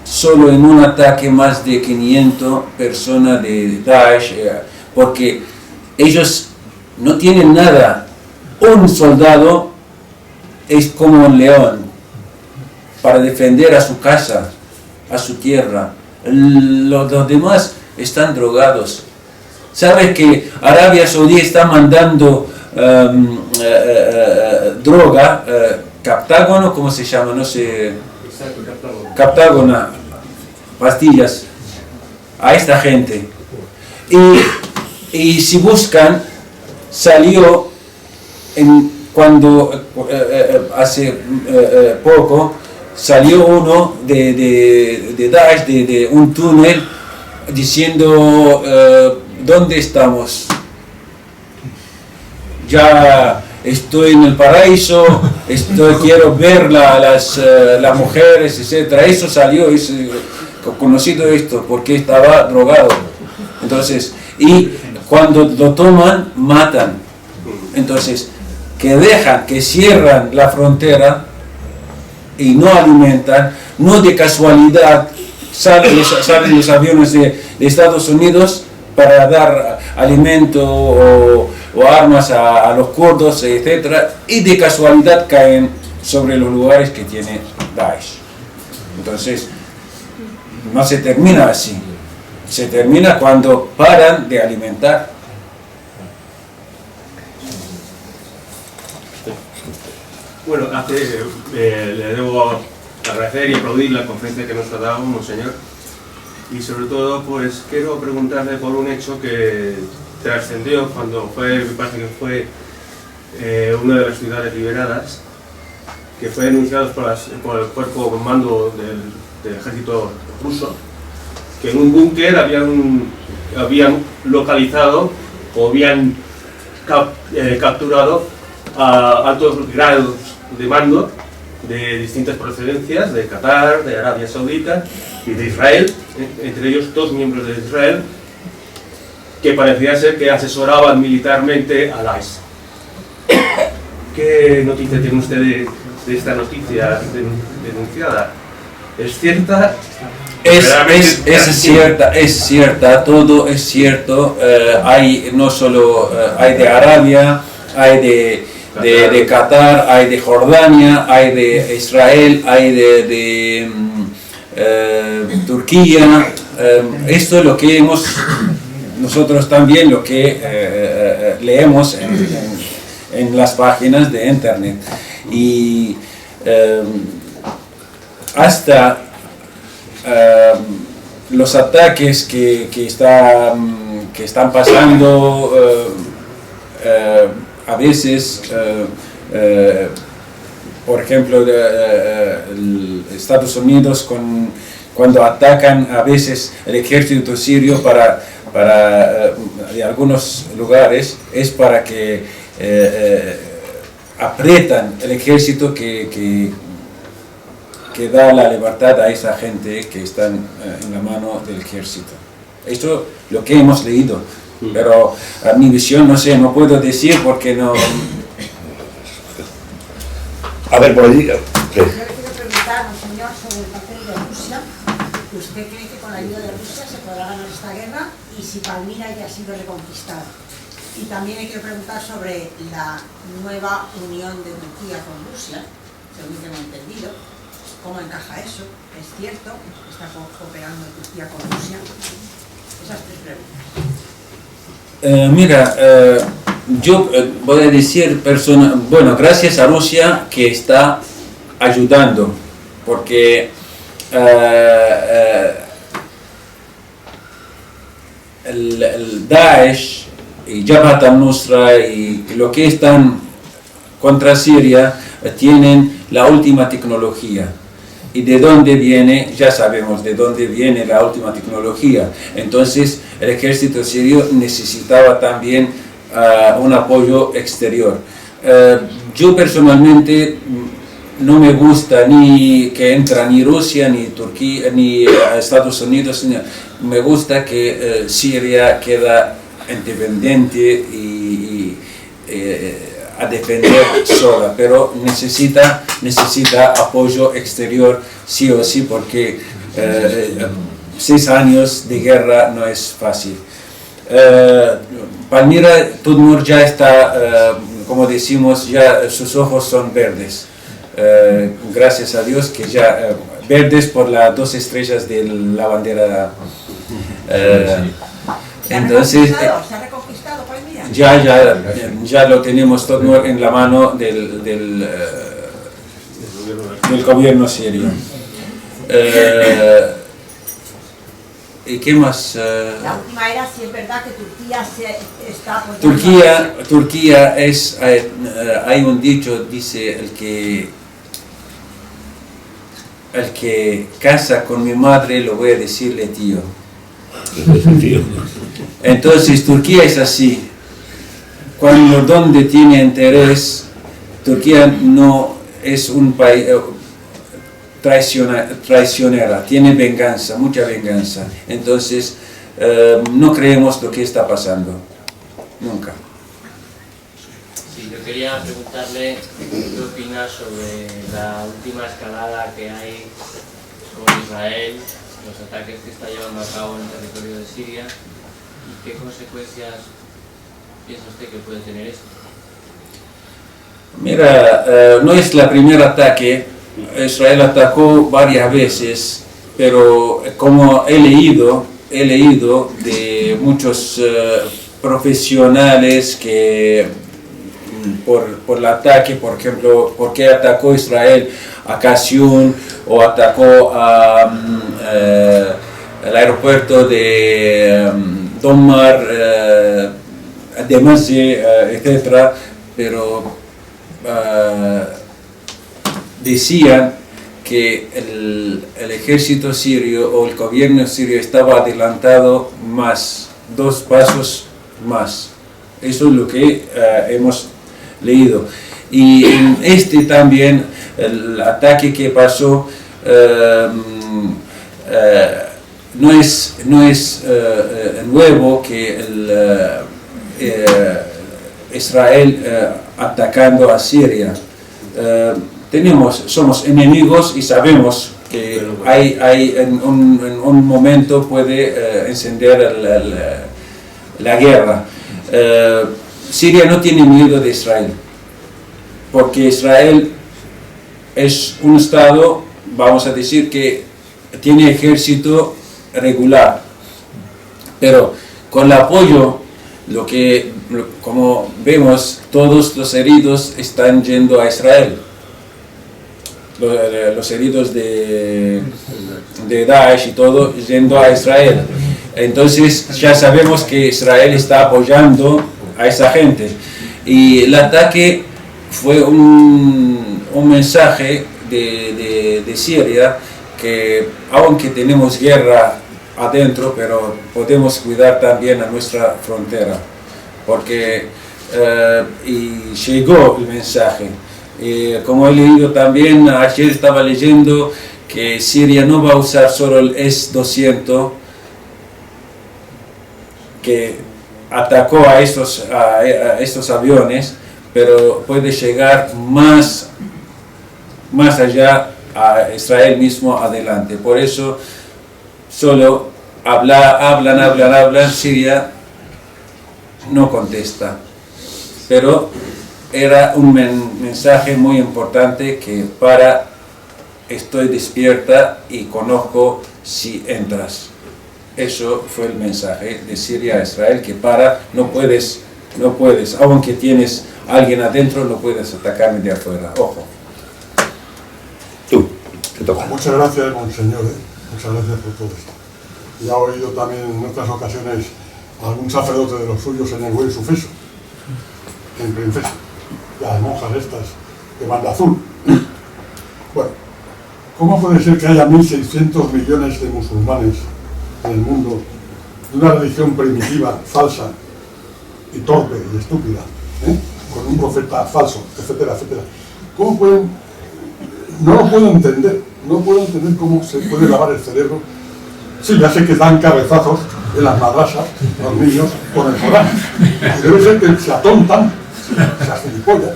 solo en un ataque más de 500 personas de Daesh, porque ellos no tienen nada. Un soldado es como un león para defender a su casa, a su tierra. Los demás están drogados. ¿Sabes que Arabia Saudí está mandando droga, captágono, ¿cómo se llama? No sé. Captágono, pastillas a esta gente. Y si buscan, salió cuando hace poco salió uno de Daesh, de un túnel, diciendo ¿dónde estamos? Ya estoy en el paraíso, quiero ver las mujeres, etc. Eso salió, es conocido esto, porque estaba drogado. Entonces, y cuando lo toman, matan. Entonces, que cierran la frontera y no alimentan, no de casualidad salen los aviones de Estados Unidos para dar alimento o armas a los kurdos, etc. Y de casualidad caen sobre los lugares que tiene Daesh. Entonces, no se termina así. Se termina cuando paran de alimentar. Bueno, le debo agradecer y aplaudir la conferencia que nos ha dado, monseñor. Y sobre todo, pues quiero preguntarle por un hecho que trascendió cuando me parece que fue una de las ciudades liberadas, que fue denunciado por el cuerpo comando del ejército ruso, que en un búnker habían localizado o habían capturado a altos grados de mando de distintas procedencias, de Qatar, de Arabia Saudita y de Israel, entre ellos 2 miembros de Israel, que parecía ser que asesoraban militarmente a Daesh. ¿Qué noticia tiene usted de esta noticia denunciada? ¿Es cierta? Es cierta, todo es cierto. Hay no solo hay de Arabia, hay de Qatar, hay de Jordania, hay de Israel, hay de Turquía. Esto es lo que nosotros también lo que leemos en las páginas de internet. Y hasta los ataques que están pasando a veces, por ejemplo, Estados Unidos cuando atacan a veces el ejército sirio de algunos lugares, es para que aprietan el ejército que da la libertad a esa gente que están en la mano del ejército. Esto es lo que hemos leído, pero a mi visión no sé, no puedo decir porque no... A ver, por allí. Yo le quiero preguntar al señor sobre el papel de Rusia. ¿Usted cree que con la ayuda de Rusia se podrá ganar esta guerra? Y si Palmira ya ha sido reconquistada. Y también le quiero preguntar sobre la nueva unión de Turquía con Rusia, según tengo entendido. ¿Cómo encaja eso? ¿Es cierto? ¿Está cooperando Turquía con Rusia? Esas 3 preguntas. Mira, yo voy a decir, bueno, gracias a Rusia que está ayudando, porque el Daesh y Jabhat al-Nusra y lo que están contra Siria tienen la última tecnología. ¿Y de dónde viene? Ya sabemos de dónde viene la última tecnología. Entonces el ejército sirio necesitaba también un apoyo exterior. Yo personalmente no me gusta ni que entra ni Rusia, ni Turquía, ni Estados Unidos. Me gusta que Siria queda independiente y a defender sola, pero necesita apoyo exterior sí o sí, porque 6 años de guerra no es fácil. Palmira Tudmur ya está, como decimos, ya sus ojos son verdes. Gracias a Dios que ya verdes por las 2 estrellas de la bandera. Entonces, ¿Se ha reconquistado Palmira? ya lo tenemos todo en la mano del gobierno sirio. ¿Y qué más? La última era si es verdad que Turquía se está apoyando. Turquía es, hay un dicho, dice el que casa con mi madre, lo voy a decirle tío. Entonces Turquía es así. Donde tiene interés, Turquía no es un país traicionera, tiene venganza, mucha venganza. Entonces no creemos lo que está pasando, nunca. Sí, yo quería preguntarle qué opina sobre la última escalada que hay con Israel, los ataques que está llevando a cabo en el territorio de Siria, y qué consecuencias piensa usted que puede tener esto. Mira, no es el primer ataque. Israel atacó varias veces, pero como he leído de muchos profesionales que por el ataque, por ejemplo, ¿por qué atacó Israel a Qassim o atacó el aeropuerto de Domar, de Masjid, etcétera? Pero decían que el ejército sirio o el gobierno sirio estaba adelantado más, 2 pasos más. Eso es lo que hemos leído. Y en también, el ataque que pasó no es nuevo que Israel atacando a Siria. Somos enemigos y sabemos que hay en un momento puede encender la guerra. Siria no tiene miedo de Israel, porque Israel es un estado, vamos a decir, que tiene ejército regular, pero con el apoyo, como vemos, todos los heridos están yendo a Israel. Los heridos de Daesh y todo yendo a Israel. Entonces ya sabemos que Israel está apoyando a esa gente. Y el ataque fue un mensaje de Siria, que aunque tenemos guerra adentro, pero podemos cuidar también a nuestra frontera, porque y llegó el mensaje. Como he leído también, ayer estaba leyendo que Siria no va a usar solo el S-200, que atacó a estos aviones, pero puede llegar más allá a Israel mismo adelante. Por eso solo hablan, Siria no contesta. Pero era un mensaje muy importante que estoy despierta y conozco si entras. Eso fue el mensaje de Siria a Israel, que no puedes No puedes, aunque tienes a alguien adentro, no puedes atacarme de afuera. Ojo. Tú, te toca. Muchas gracias, monseñor. Muchas gracias por todo esto. Ya he oído también en otras ocasiones a algún sacerdote de los suyos en el buen suceso, en Princesa, las monjas estas de banda azul. Bueno, ¿cómo puede ser que haya 1.600 millones de musulmanes en el mundo de una religión primitiva, falsa y torpe y estúpida, con un profeta falso, etcétera, etcétera? ¿Cómo pueden? No lo puedo entender, no puedo entender cómo se puede lavar el cerebro. Sí, ya sé que dan cabezazos en las madrasas, los niños, con el Corán. Y debe ser que se atontan, se agilipollan,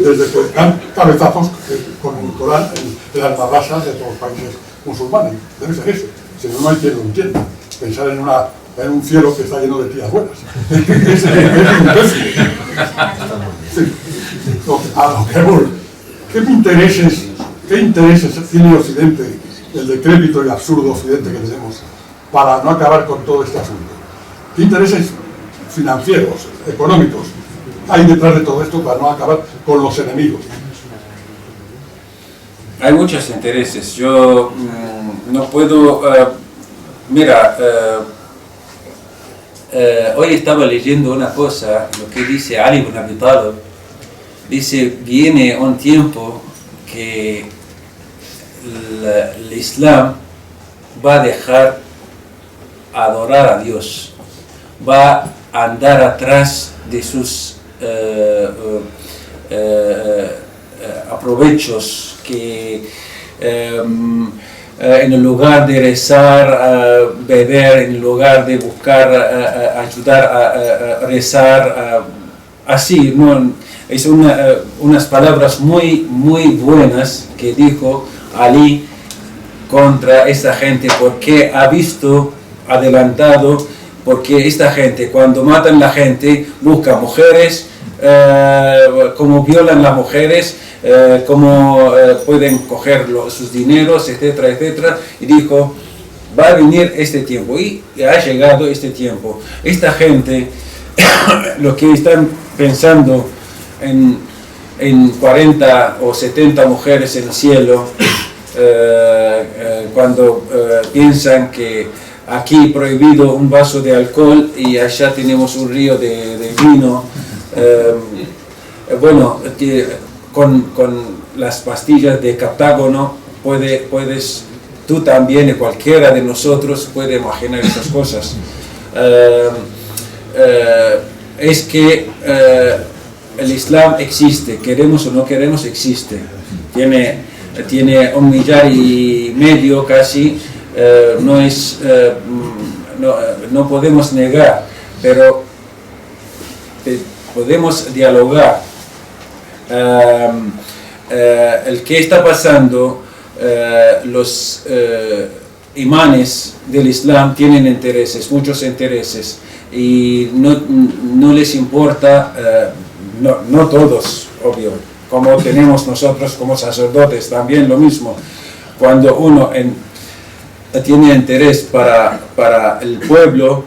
desde que dan cabezazos con el Corán en las madrasas de todos los países musulmanes. Debe ser eso, si no, no hay quien lo entienda. Pensar en un cielo que está lleno de tías buenas. Es un pésimo. Sí. A lo que voy. ¿Qué intereses tiene Occidente, el decrépito y absurdo Occidente que tenemos, para no acabar con todo este asunto? ¿Qué intereses financieros, económicos hay detrás de todo esto para no acabar con los enemigos? Hay muchos intereses. Yo no puedo... mira, hoy estaba leyendo una cosa, lo que dice Ali ibn Abi Talib. Dice, viene un tiempo que el Islam va a dejar adorar a Dios, va a andar atrás de sus aprovechos, que en lugar de rezar, beber, en lugar de buscar ayudar a rezar, así, ¿no? Es unas palabras muy buenas que dijo Ali contra esta gente, porque ha visto adelantado, porque esta gente, cuando matan a la gente, busca mujeres, como violan las mujeres, cómo pueden coger sus dineros, etcétera, etcétera, y dijo, va a venir este tiempo, y ha llegado este tiempo. Esta gente, lo que están pensando en 40 o 70 mujeres en el cielo, cuando piensan que aquí prohibido un vaso de alcohol y allá tenemos un río de vino, bueno, con las pastillas de Captágono puedes, tú también y cualquiera de nosotros puede imaginar esas cosas. Es que el Islam existe, queremos o no queremos, existe. Tiene 1,5 millones casi, no podemos negar, pero podemos dialogar. El que está pasando, los imanes del Islam tienen intereses, muchos intereses, y no les importa. No todos, obvio, como tenemos nosotros como sacerdotes, también lo mismo. Cuando uno tiene interés para el pueblo,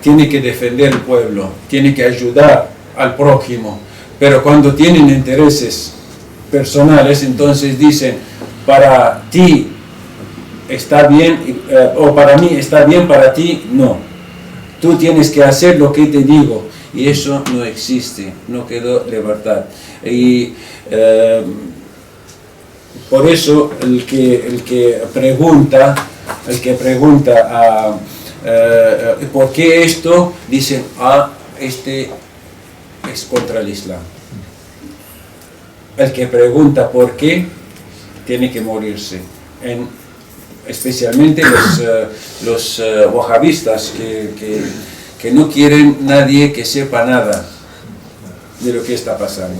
tiene que defender el pueblo, tiene que ayudar al prójimo. Pero cuando tienen intereses personales, entonces dicen, para ti está bien, o para mí está bien, para ti no. Tú tienes que hacer lo que te digo. Y eso no existe, no quedó libertad. Y por eso el que pregunta ¿por qué esto? Dicen, este es contra el Islam. El que pregunta por qué, tiene que morirse. Especialmente los wahhabistas que no quieren nadie que sepa nada de lo que está pasando.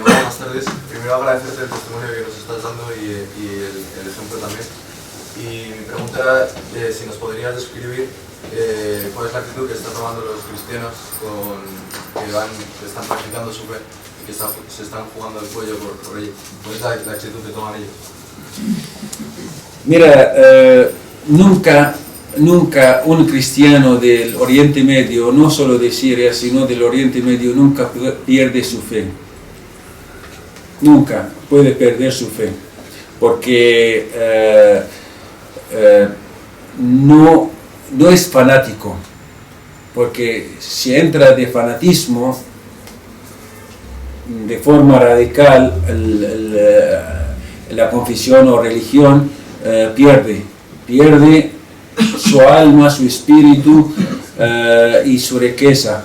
Buenas tardes. Primero agradecerte el testimonio que nos estás dando y el ejemplo también. Y mi pregunta era si nos podrías describir cuál es la actitud que están tomando los cristianos que están practicando su fe y que se están jugando el cuello por ello. ¿Cuál es la actitud que toman ellos? Mira, nunca nunca un cristiano del Oriente Medio, no solo de Siria, sino del Oriente Medio, nunca pierde su fe. Nunca puede perder su fe, porque no es fanático, porque si entra de fanatismo de forma radical, la confesión o religión pierde su alma, su espíritu y su riqueza.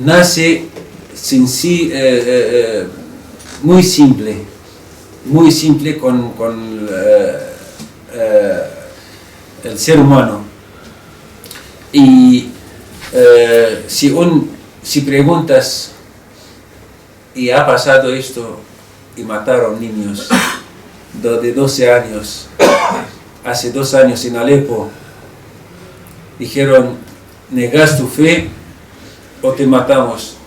Nace muy simple con el ser humano. Y si preguntas, y ha pasado esto, y mataron niños de 12 años, hace 2 años en Alepo, dijeron, ¿negas tu fe o te matamos?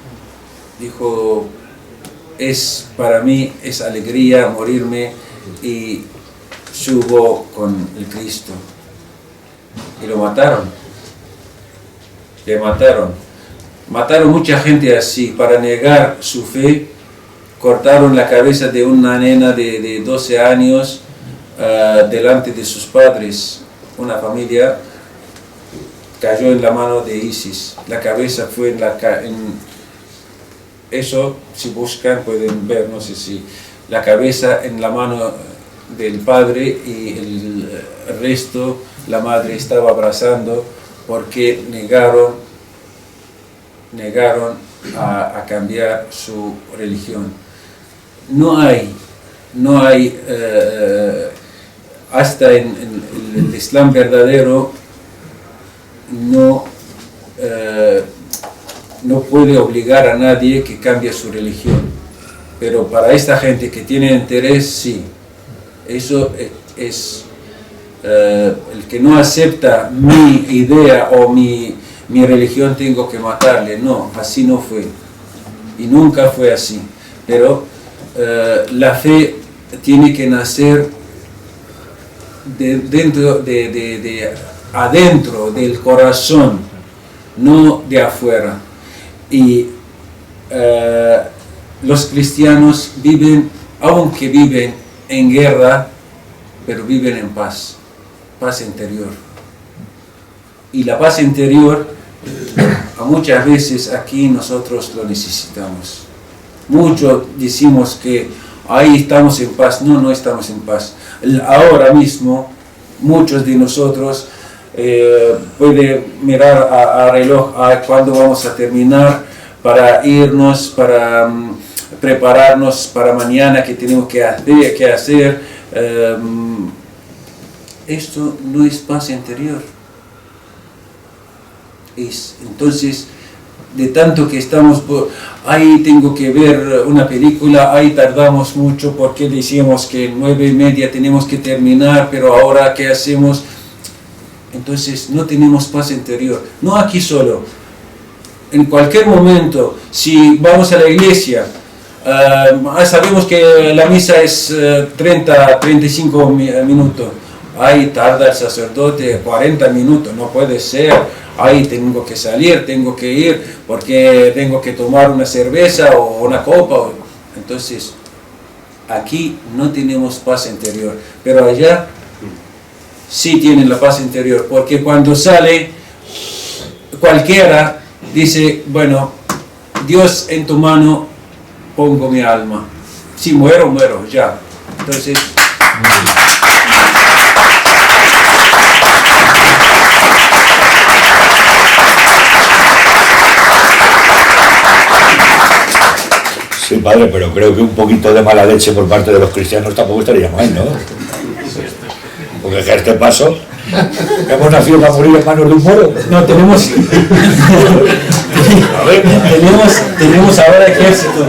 Dijo, para mí es alegría morirme y subo con el Cristo. Y lo mataron. Le mataron. Mataron mucha gente así, para negar su fe. Cortaron la cabeza de una nena de 12 años delante de sus padres. Una familia cayó en la mano de ISIS. La cabeza fue eso, si buscan pueden ver, no sé si, la cabeza en la mano del padre y el resto la madre estaba abrazando, porque negaron a cambiar su religión. No hay hasta en el Islam verdadero no puede obligar a nadie que cambie su religión, pero para esta gente que tiene interés, sí. Eso es el que no acepta mi idea o mi religión, tengo que matarle. No, así no fue y nunca fue así. Pero la fe tiene que nacer adentro del corazón, no de afuera. Y los cristianos viven, aunque viven en guerra, pero viven en paz interior. Y la paz interior, muchas veces aquí nosotros lo necesitamos. Muchos decimos que ahí estamos en paz. No estamos en paz. Ahora mismo, muchos de nosotros pueden mirar a reloj a cuándo vamos a terminar, para irnos, para prepararnos para mañana, que tenemos que hacer. Esto no es paz interior. Entonces, de tanto que estamos ahí, tengo que ver una película, ahí tardamos mucho porque decíamos que 9:30 tenemos que terminar, pero ahora ¿qué hacemos? Entonces no tenemos paz interior. No aquí solo, en cualquier momento. Si vamos a la iglesia, sabemos que la misa es 30-35 minutos. Ahí tarda el sacerdote 40 minutos, no puede ser. Ahí tengo que salir, tengo que ir, porque tengo que tomar una cerveza o una copa. Entonces, aquí no tenemos paz interior, pero allá sí tienen la paz interior, porque cuando sale cualquiera dice, bueno, Dios, en tu mano pongo mi alma. Si muero, muero, ya. Entonces, sí, padre, pero creo que un poquito de mala leche por parte de los cristianos tampoco estaría mal, ¿no? Porque a este paso, ¿hemos nacido para morir en manos de un moro? No, tenemos ahora ejército.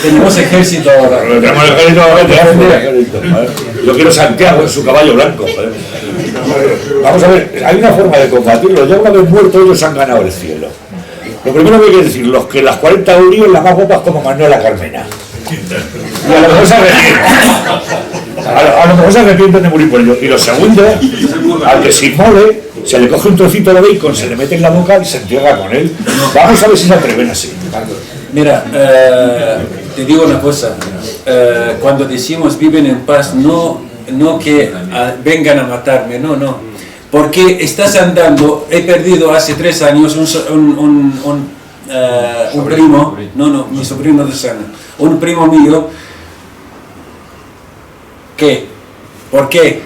Tenemos ejército ahora. Tenemos ejército. Yo quiero Santiago en su caballo blanco. Vamos a ver, hay una forma de combatirlo. Ya una vez muertos, ellos han ganado el cielo. Lo primero que hay que decir, los que las 40 Urios, las más guapas como Manuela Carmena. Y a lo mejor se arrepienten. A lo mejor se arrepienten de morir por ello. Y lo segundo, al que se inmole, se le coge un trocito de bacon, se le mete en la boca y se entierra con él. Vamos a ver si se atreven así. Mira, te digo una cosa, cuando decimos viven en paz, no que vengan a matarme, no, porque estás andando, he perdido hace 3 años un primo, mi sobrino de sangre, un primo mío, ¿por qué?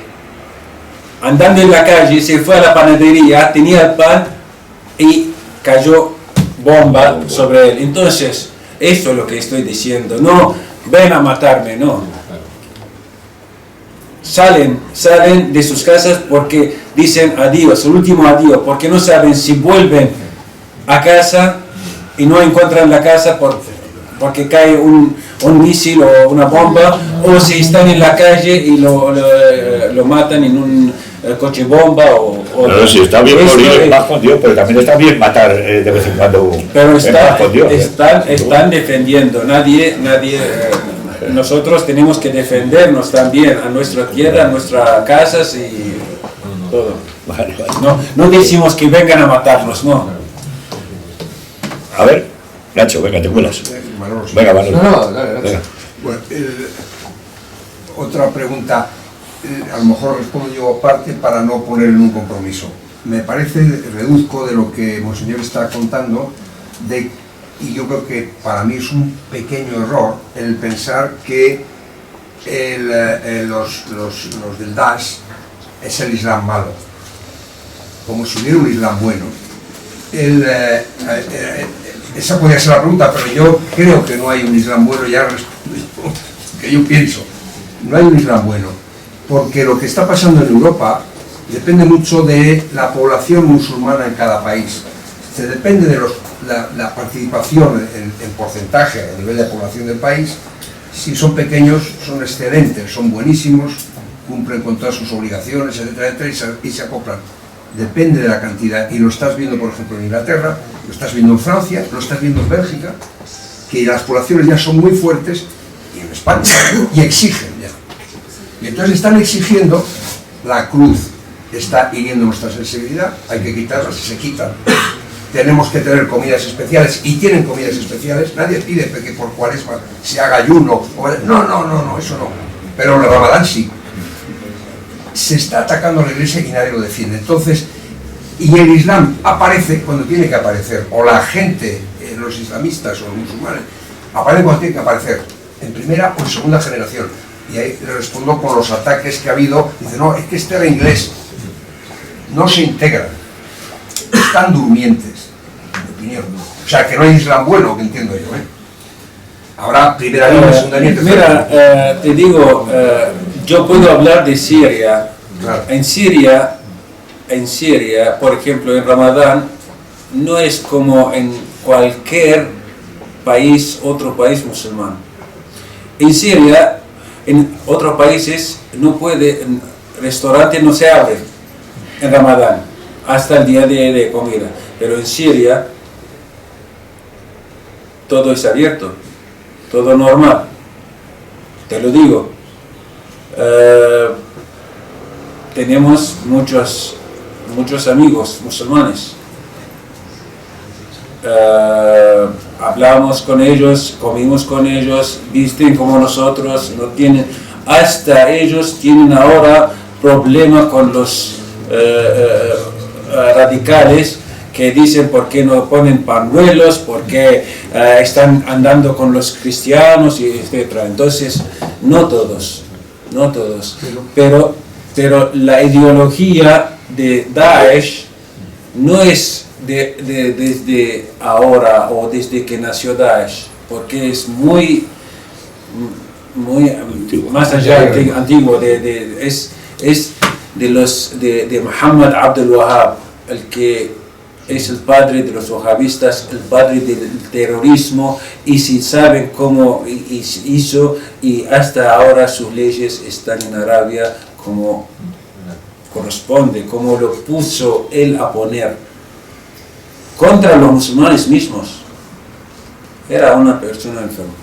Andando en la calle, se fue a la panadería, tenía el pan y cayó bomba sobre él. Entonces, eso es lo que estoy diciendo. No, ven a matarme, no. Salen de sus casas porque dicen adiós, el último adiós, porque no saben si vuelven a casa y no encuentran la casa porque cae un misil o una bomba, o si están en la calle y lo matan en un coche bomba o no, si está bien morir en paz con Dios, pero también está bien matar de vez en cuando. Pero en paz con Dios, están defendiendo, nadie nosotros tenemos que defendernos también a nuestra tierra, a nuestras casas y todo. Vale. No decimos que vengan a matarnos, no. A ver, Nacho, venga, te cuelas. Venga, Manolo. No, dale. Bueno, otra pregunta, a lo mejor respondo yo aparte para no poner en un compromiso. Me parece, reduzco de lo que Monseñor está contando, y yo creo que para mí es un pequeño error el pensar que los del Daesh es el Islam malo, como si hubiera un Islam bueno. Esa podría ser la pregunta, pero yo creo que no hay un Islam bueno, ya respondo que yo pienso, no hay un Islam bueno, porque lo que está pasando en Europa depende mucho de la población musulmana en cada país. Se depende de la participación en porcentaje a nivel de población del país. Si son pequeños, son excelentes, son buenísimos, cumplen con todas sus obligaciones, etcétera, y se acoplan. Depende de la cantidad, y lo estás viendo, por ejemplo, en Inglaterra, lo estás viendo en Francia, lo estás viendo en Bélgica, que las poblaciones ya son muy fuertes, y en España, y exigen ya. Y entonces están exigiendo, la cruz está hiriendo nuestra sensibilidad, hay que quitarla, si se quitan. Tenemos que tener comidas especiales, y tienen comidas especiales, nadie pide que por Cuaresma se haga ayuno, no, eso no, pero en el Ramadán sí. Se está atacando a la iglesia y nadie lo defiende. Entonces, y el Islam aparece cuando tiene que aparecer, o la gente, los islamistas o los musulmanes, aparecen cuando tiene que aparecer, en primera o en segunda generación. Y ahí le respondo con los ataques que ha habido. Dice, no, es que este era inglés. No se integran, están durmientes, en mi opinión. O sea, que no hay Islam bueno, que entiendo yo, Habrá primera línea, segunda línea, tercera. Mira, te digo, yo puedo hablar de Siria. Claro. En Siria, por ejemplo, en Ramadán, no es como en cualquier otro país musulmán. En Siria, en otros países, restaurantes no se abren en Ramadán, hasta el día de comida. Pero en Siria, todo es abierto, todo normal. Te lo digo. Tenemos muchos amigos musulmanes. Hablamos con ellos, comimos con ellos, visten como nosotros, no tienen, hasta ellos tienen ahora problemas con los radicales que dicen por qué no ponen pañuelos, por qué están andando con los cristianos, y etc. Entonces, no todos, pero la ideología de Daesh no es desde ahora o desde que nació Daesh, porque es muy más allá de antiguo, es de Muhammad Abdul Wahab, el que es el padre de los wahabistas, el padre del terrorismo, y si saben cómo hizo, y hasta ahora sus leyes están en Arabia como corresponde, como lo puso él a poner contra los musulmanes mismos. Era una persona enferma.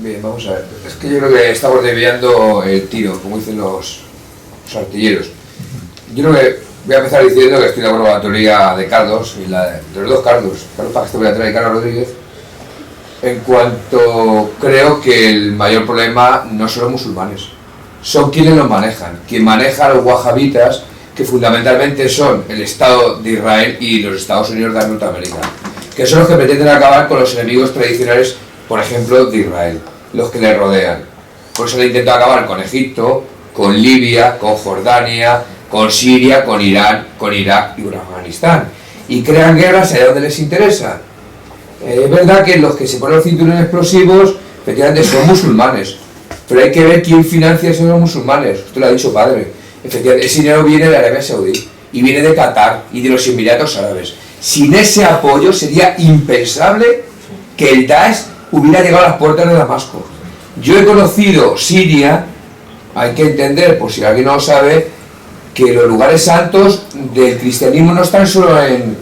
Bien, vamos a ver. Es que yo creo que estamos desviando el tiro, como dicen los los artilleros. Yo creo que voy a empezar diciendo que estoy de acuerdo con la teoría de Carlos, y de los dos Carlos Pajaste y Carlos Rodríguez, en cuanto creo que el mayor problema no son los musulmanes, son quienes los manejan. Quien maneja a los wahabitas, que fundamentalmente son el Estado de Israel y los Estados Unidos de Norteamérica, que son los que pretenden acabar con los enemigos tradicionales, por ejemplo, de Israel, los que le rodean. Por eso le intentan acabar con Egipto, con Libia, con Jordania, con Siria, con Irán, con Irak y con Afganistán. Y crean guerras allá donde les interesa. Es verdad que los que se ponen los cinturones explosivos, efectivamente, son musulmanes. Pero hay que ver quién financia a esos musulmanes. Usted lo ha dicho, padre. Efectivamente, ese dinero viene de Arabia Saudí, y viene de Qatar, y de los Emiratos Árabes. Sin ese apoyo sería impensable que el Daesh hubiera llegado a las puertas de Damasco. Yo he conocido Siria, hay que entender, por si alguien no lo sabe, que los lugares santos del cristianismo no están solo en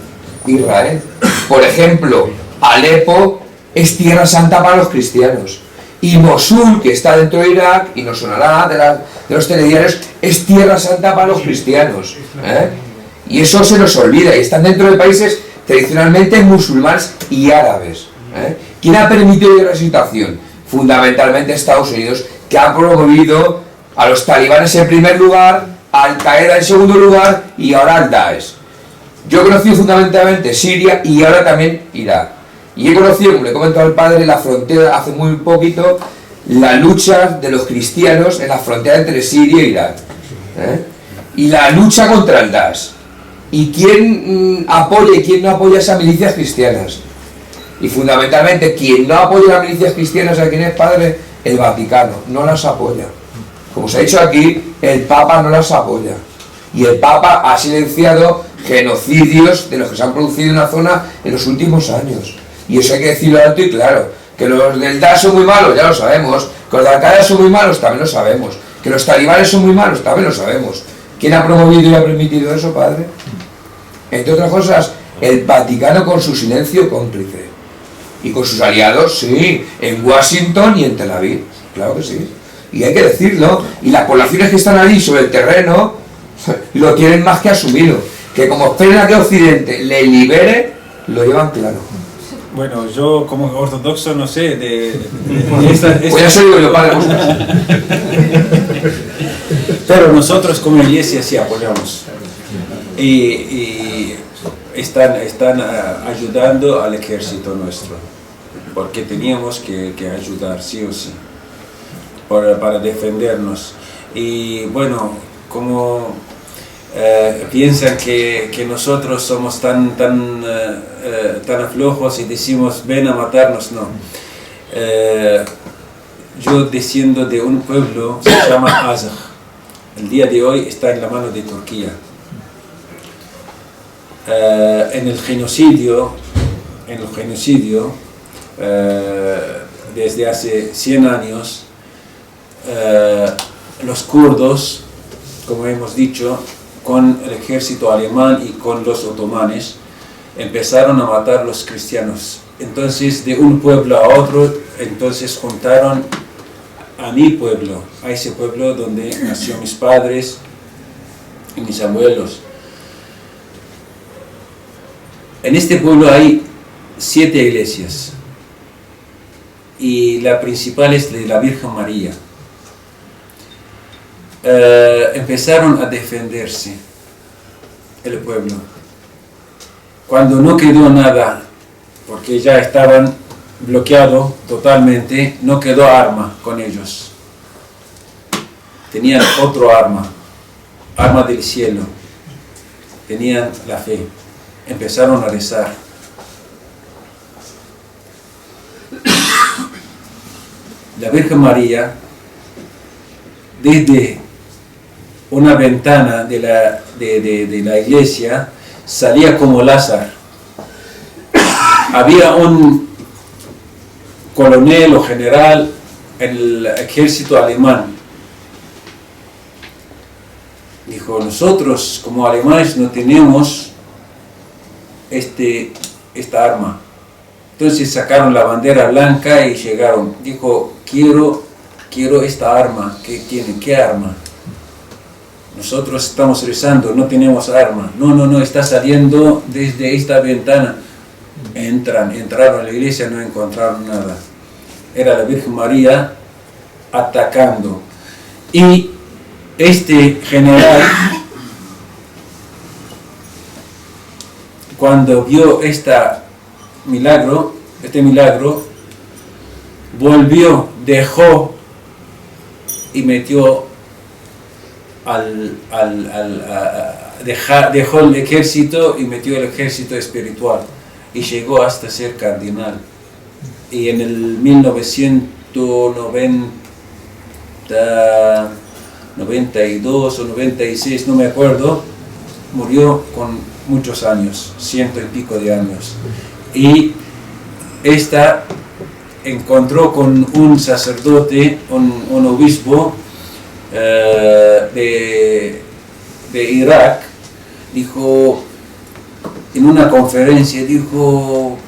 Israel. Por ejemplo, Alepo es tierra santa para los cristianos. Y Mosul, que está dentro de Irak, y nos sonará de los telediarios, es tierra santa para los cristianos. Y eso se nos olvida, y están dentro de países tradicionalmente musulmanes y árabes. ¿Quién ha permitido la situación? Fundamentalmente Estados Unidos, que ha promovido a los talibanes en primer lugar, a Al-Qaeda en segundo lugar y ahora al Daesh. Yo he conocido fundamentalmente Siria y ahora también Irak. Y he conocido, como le he comentado al padre, la frontera, hace muy poquito, la lucha de los cristianos en la frontera entre Siria e Irak. Y la lucha contra el Daesh. Y quién apoya y quién no apoya esas milicias cristianas. Y fundamentalmente, quien no apoya las milicias cristianas, ¿a quién es, padre? El Vaticano, no las apoya. Como se ha dicho aquí, el Papa no las apoya. Y el Papa ha silenciado genocidios de los que se han producido en la zona en los últimos años. Y eso hay que decirlo alto y claro. Que los del Daesh son muy malos, ya lo sabemos. Que los de Al-Qaeda son muy malos, también lo sabemos. Que los talibanes son muy malos, también lo sabemos. ¿Quién ha promovido y ha permitido eso, padre? Entre otras cosas, el Vaticano con su silencio cómplice. Y con sus aliados, sí, en Washington y en Tel Aviv. Claro que sí. Y hay que decirlo. Y las poblaciones que están allí sobre el terreno lo tienen más que asumido. Que como esperen a que Occidente le libere, lo llevan claro. Bueno, yo como ortodoxo no sé Pues ya soy yo, padre. Pero nosotros como iglesia sí apoyamos. Y están ayudando al ejército nuestro. Porque teníamos que ayudar, sí o sí. Para defendernos. Y bueno, como piensan que nosotros somos tan aflojos y decimos ven a matarnos, no. Yo desciendo de un pueblo que se llama Azag. El día de hoy está en la mano de Turquía. En el genocidio desde hace 100 años, los kurdos, como hemos dicho, con el ejército alemán y con los otomanes, empezaron a matar a los cristianos. Entonces, de un pueblo a otro, entonces juntaron a mi pueblo, a ese pueblo donde nació mis padres y mis abuelos. En este pueblo hay 7 iglesias y la principal es de la Virgen María. Empezaron a defenderse el pueblo. Cuando no quedó nada, porque ya estaban bloqueados totalmente, no quedó arma con ellos. Tenían otro arma del cielo. Tenían la fe. Empezaron a rezar. La Virgen María, desde una ventana de la iglesia, salía como Lázaro. Había un coronel o general en el ejército alemán. Dijo, nosotros como alemanes no tenemos esta arma. Entonces sacaron la bandera blanca y llegaron. Dijo, quiero esta arma. ¿Qué tiene? ¿Qué arma? Nosotros estamos rezando, no tenemos arma. No, está saliendo desde esta ventana. Entraron a la iglesia, no encontraron nada. Era la Virgen María atacando. Y este general, cuando vio este milagro, volvió, dejó y metió dejó el ejército y metió el ejército espiritual y llegó hasta ser cardenal. Y en el 1992 o 96, no me acuerdo, murió con muchos años, 100 y pico de años. Y esta encontró con un sacerdote, un obispo de Irak, dijo, en una conferencia, dijo,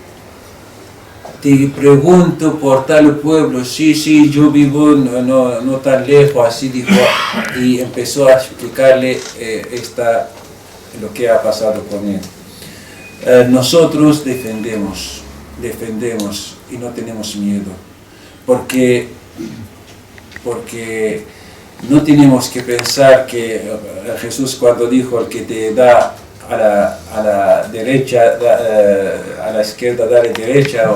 te pregunto por tal pueblo, sí, yo vivo no tan lejos, así dijo, y empezó a explicarle lo que ha pasado con él. Nosotros defendemos y no tenemos miedo, porque no tenemos que pensar que Jesús cuando dijo el que te da a la derecha, a la izquierda dale derecha,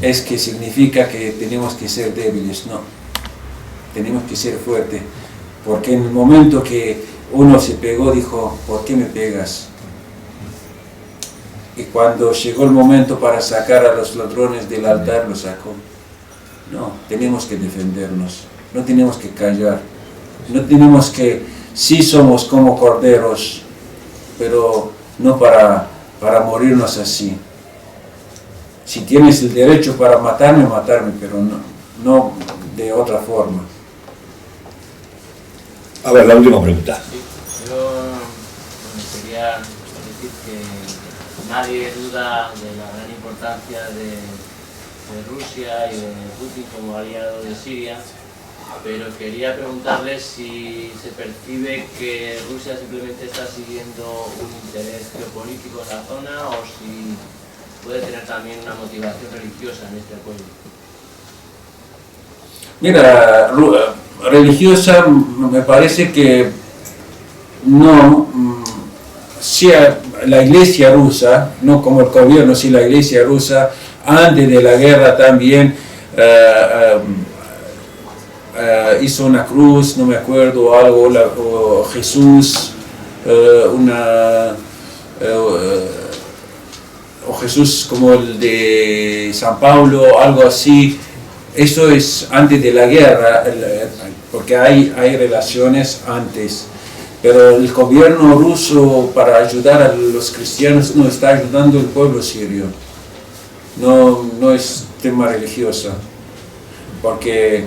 es que significa que tenemos que ser débiles. No, tenemos que ser fuertes, porque en el momento que uno se pegó dijo, ¿por qué me pegas? Y cuando llegó el momento para sacar a los ladrones del altar, lo sacó. No, tenemos que defendernos, no tenemos que callar, no tenemos que, sí somos como corderos, pero no para morirnos así. Si tienes el derecho para matarme, pero no de otra forma. A ver, la última pregunta. Sí, yo quería decir que nadie duda de la gran importancia de Rusia y de Putin como aliado de Siria, pero quería preguntarles si se percibe que Rusia simplemente está siguiendo un interés geopolítico en la zona o si puede tener también una motivación religiosa en este apoyo. Mira, religiosa me parece que no, si la iglesia rusa, no como el gobierno, si la iglesia rusa antes de la guerra también hizo una cruz, no me acuerdo, algo, o Jesús, o Jesús como el de San Pablo, algo así. Eso es antes de la guerra, porque hay relaciones antes. Pero el gobierno ruso, para ayudar a los cristianos, no está ayudando al pueblo sirio. No es tema religioso, porque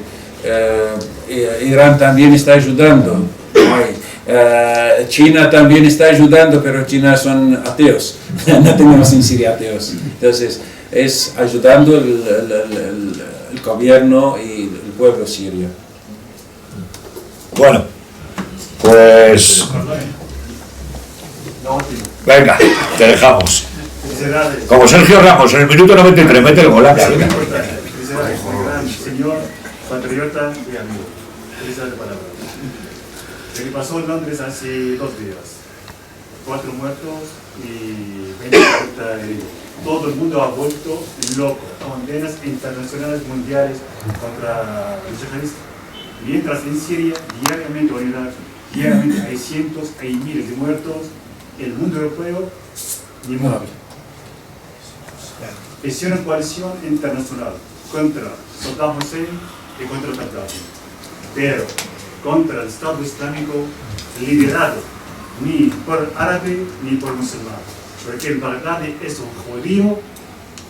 Irán también está ayudando. China también está ayudando, pero China son ateos. No tenemos en Siria ateos. Entonces, es ayudando el gobierno y el pueblo sirio. Bueno, pues venga, te dejamos. Como Sergio Ramos, en el minuto 93, mete el golazo. Señor patriota y amigo, felicidades de palabras. Lo que pasó en Londres hace 2 días, 4 muertos y 20 heridos. Todo el mundo ha vuelto loco, condenas internacionales mundiales contra los yihadistas. Mientras en Siria, diariamente o en Irak, diariamente hay cientos, hay miles de muertos, el mundo europeo ni mueve. Es una coalición internacional contra Saddam Hussein y contra Gaddafi, pero contra el Estado Islámico liderado ni por árabe ni por musulmán, porque el Baghdadi es un judío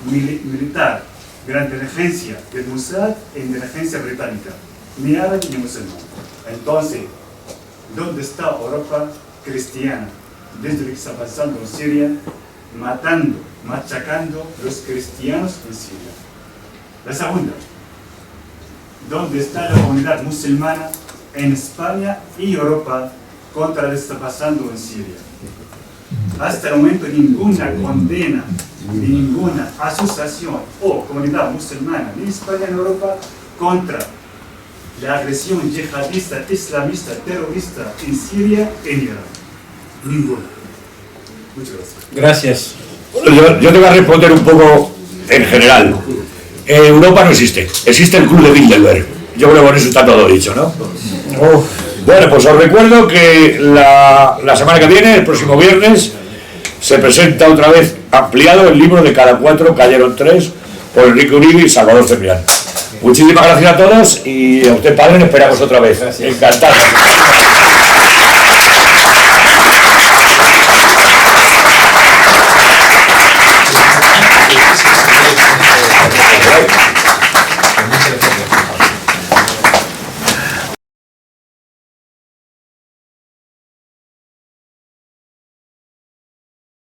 militar de la inteligencia del Mossad e inteligencia británica, ni árabe ni musulmán. Entonces, ¿dónde está Europa cristiana desde lo que está pasando en Siria, matando, machacando a los cristianos en Siria? La segunda, ¿dónde está la comunidad musulmana en España y Europa contra lo que está pasando en Siria. Hasta el momento ninguna condena de ninguna asociación o comunidad musulmana en España y en Europa contra la agresión yihadista, islamista, terrorista en Siria y en Irak. Ninguna. Muchas gracias. Gracias. Yo te voy a responder un poco en general. Europa no existe, existe el Club de Bilderberg. Yo creo que con eso está todo dicho, ¿no? Bueno, pues os recuerdo que la semana que viene, el próximo viernes, se presenta otra vez ampliado el libro de Cada cuatro cayeron tres, por Enrique Uribe y Salvador Cebrián. Muchísimas gracias a todos y a usted, padre, le esperamos otra vez. Encantado.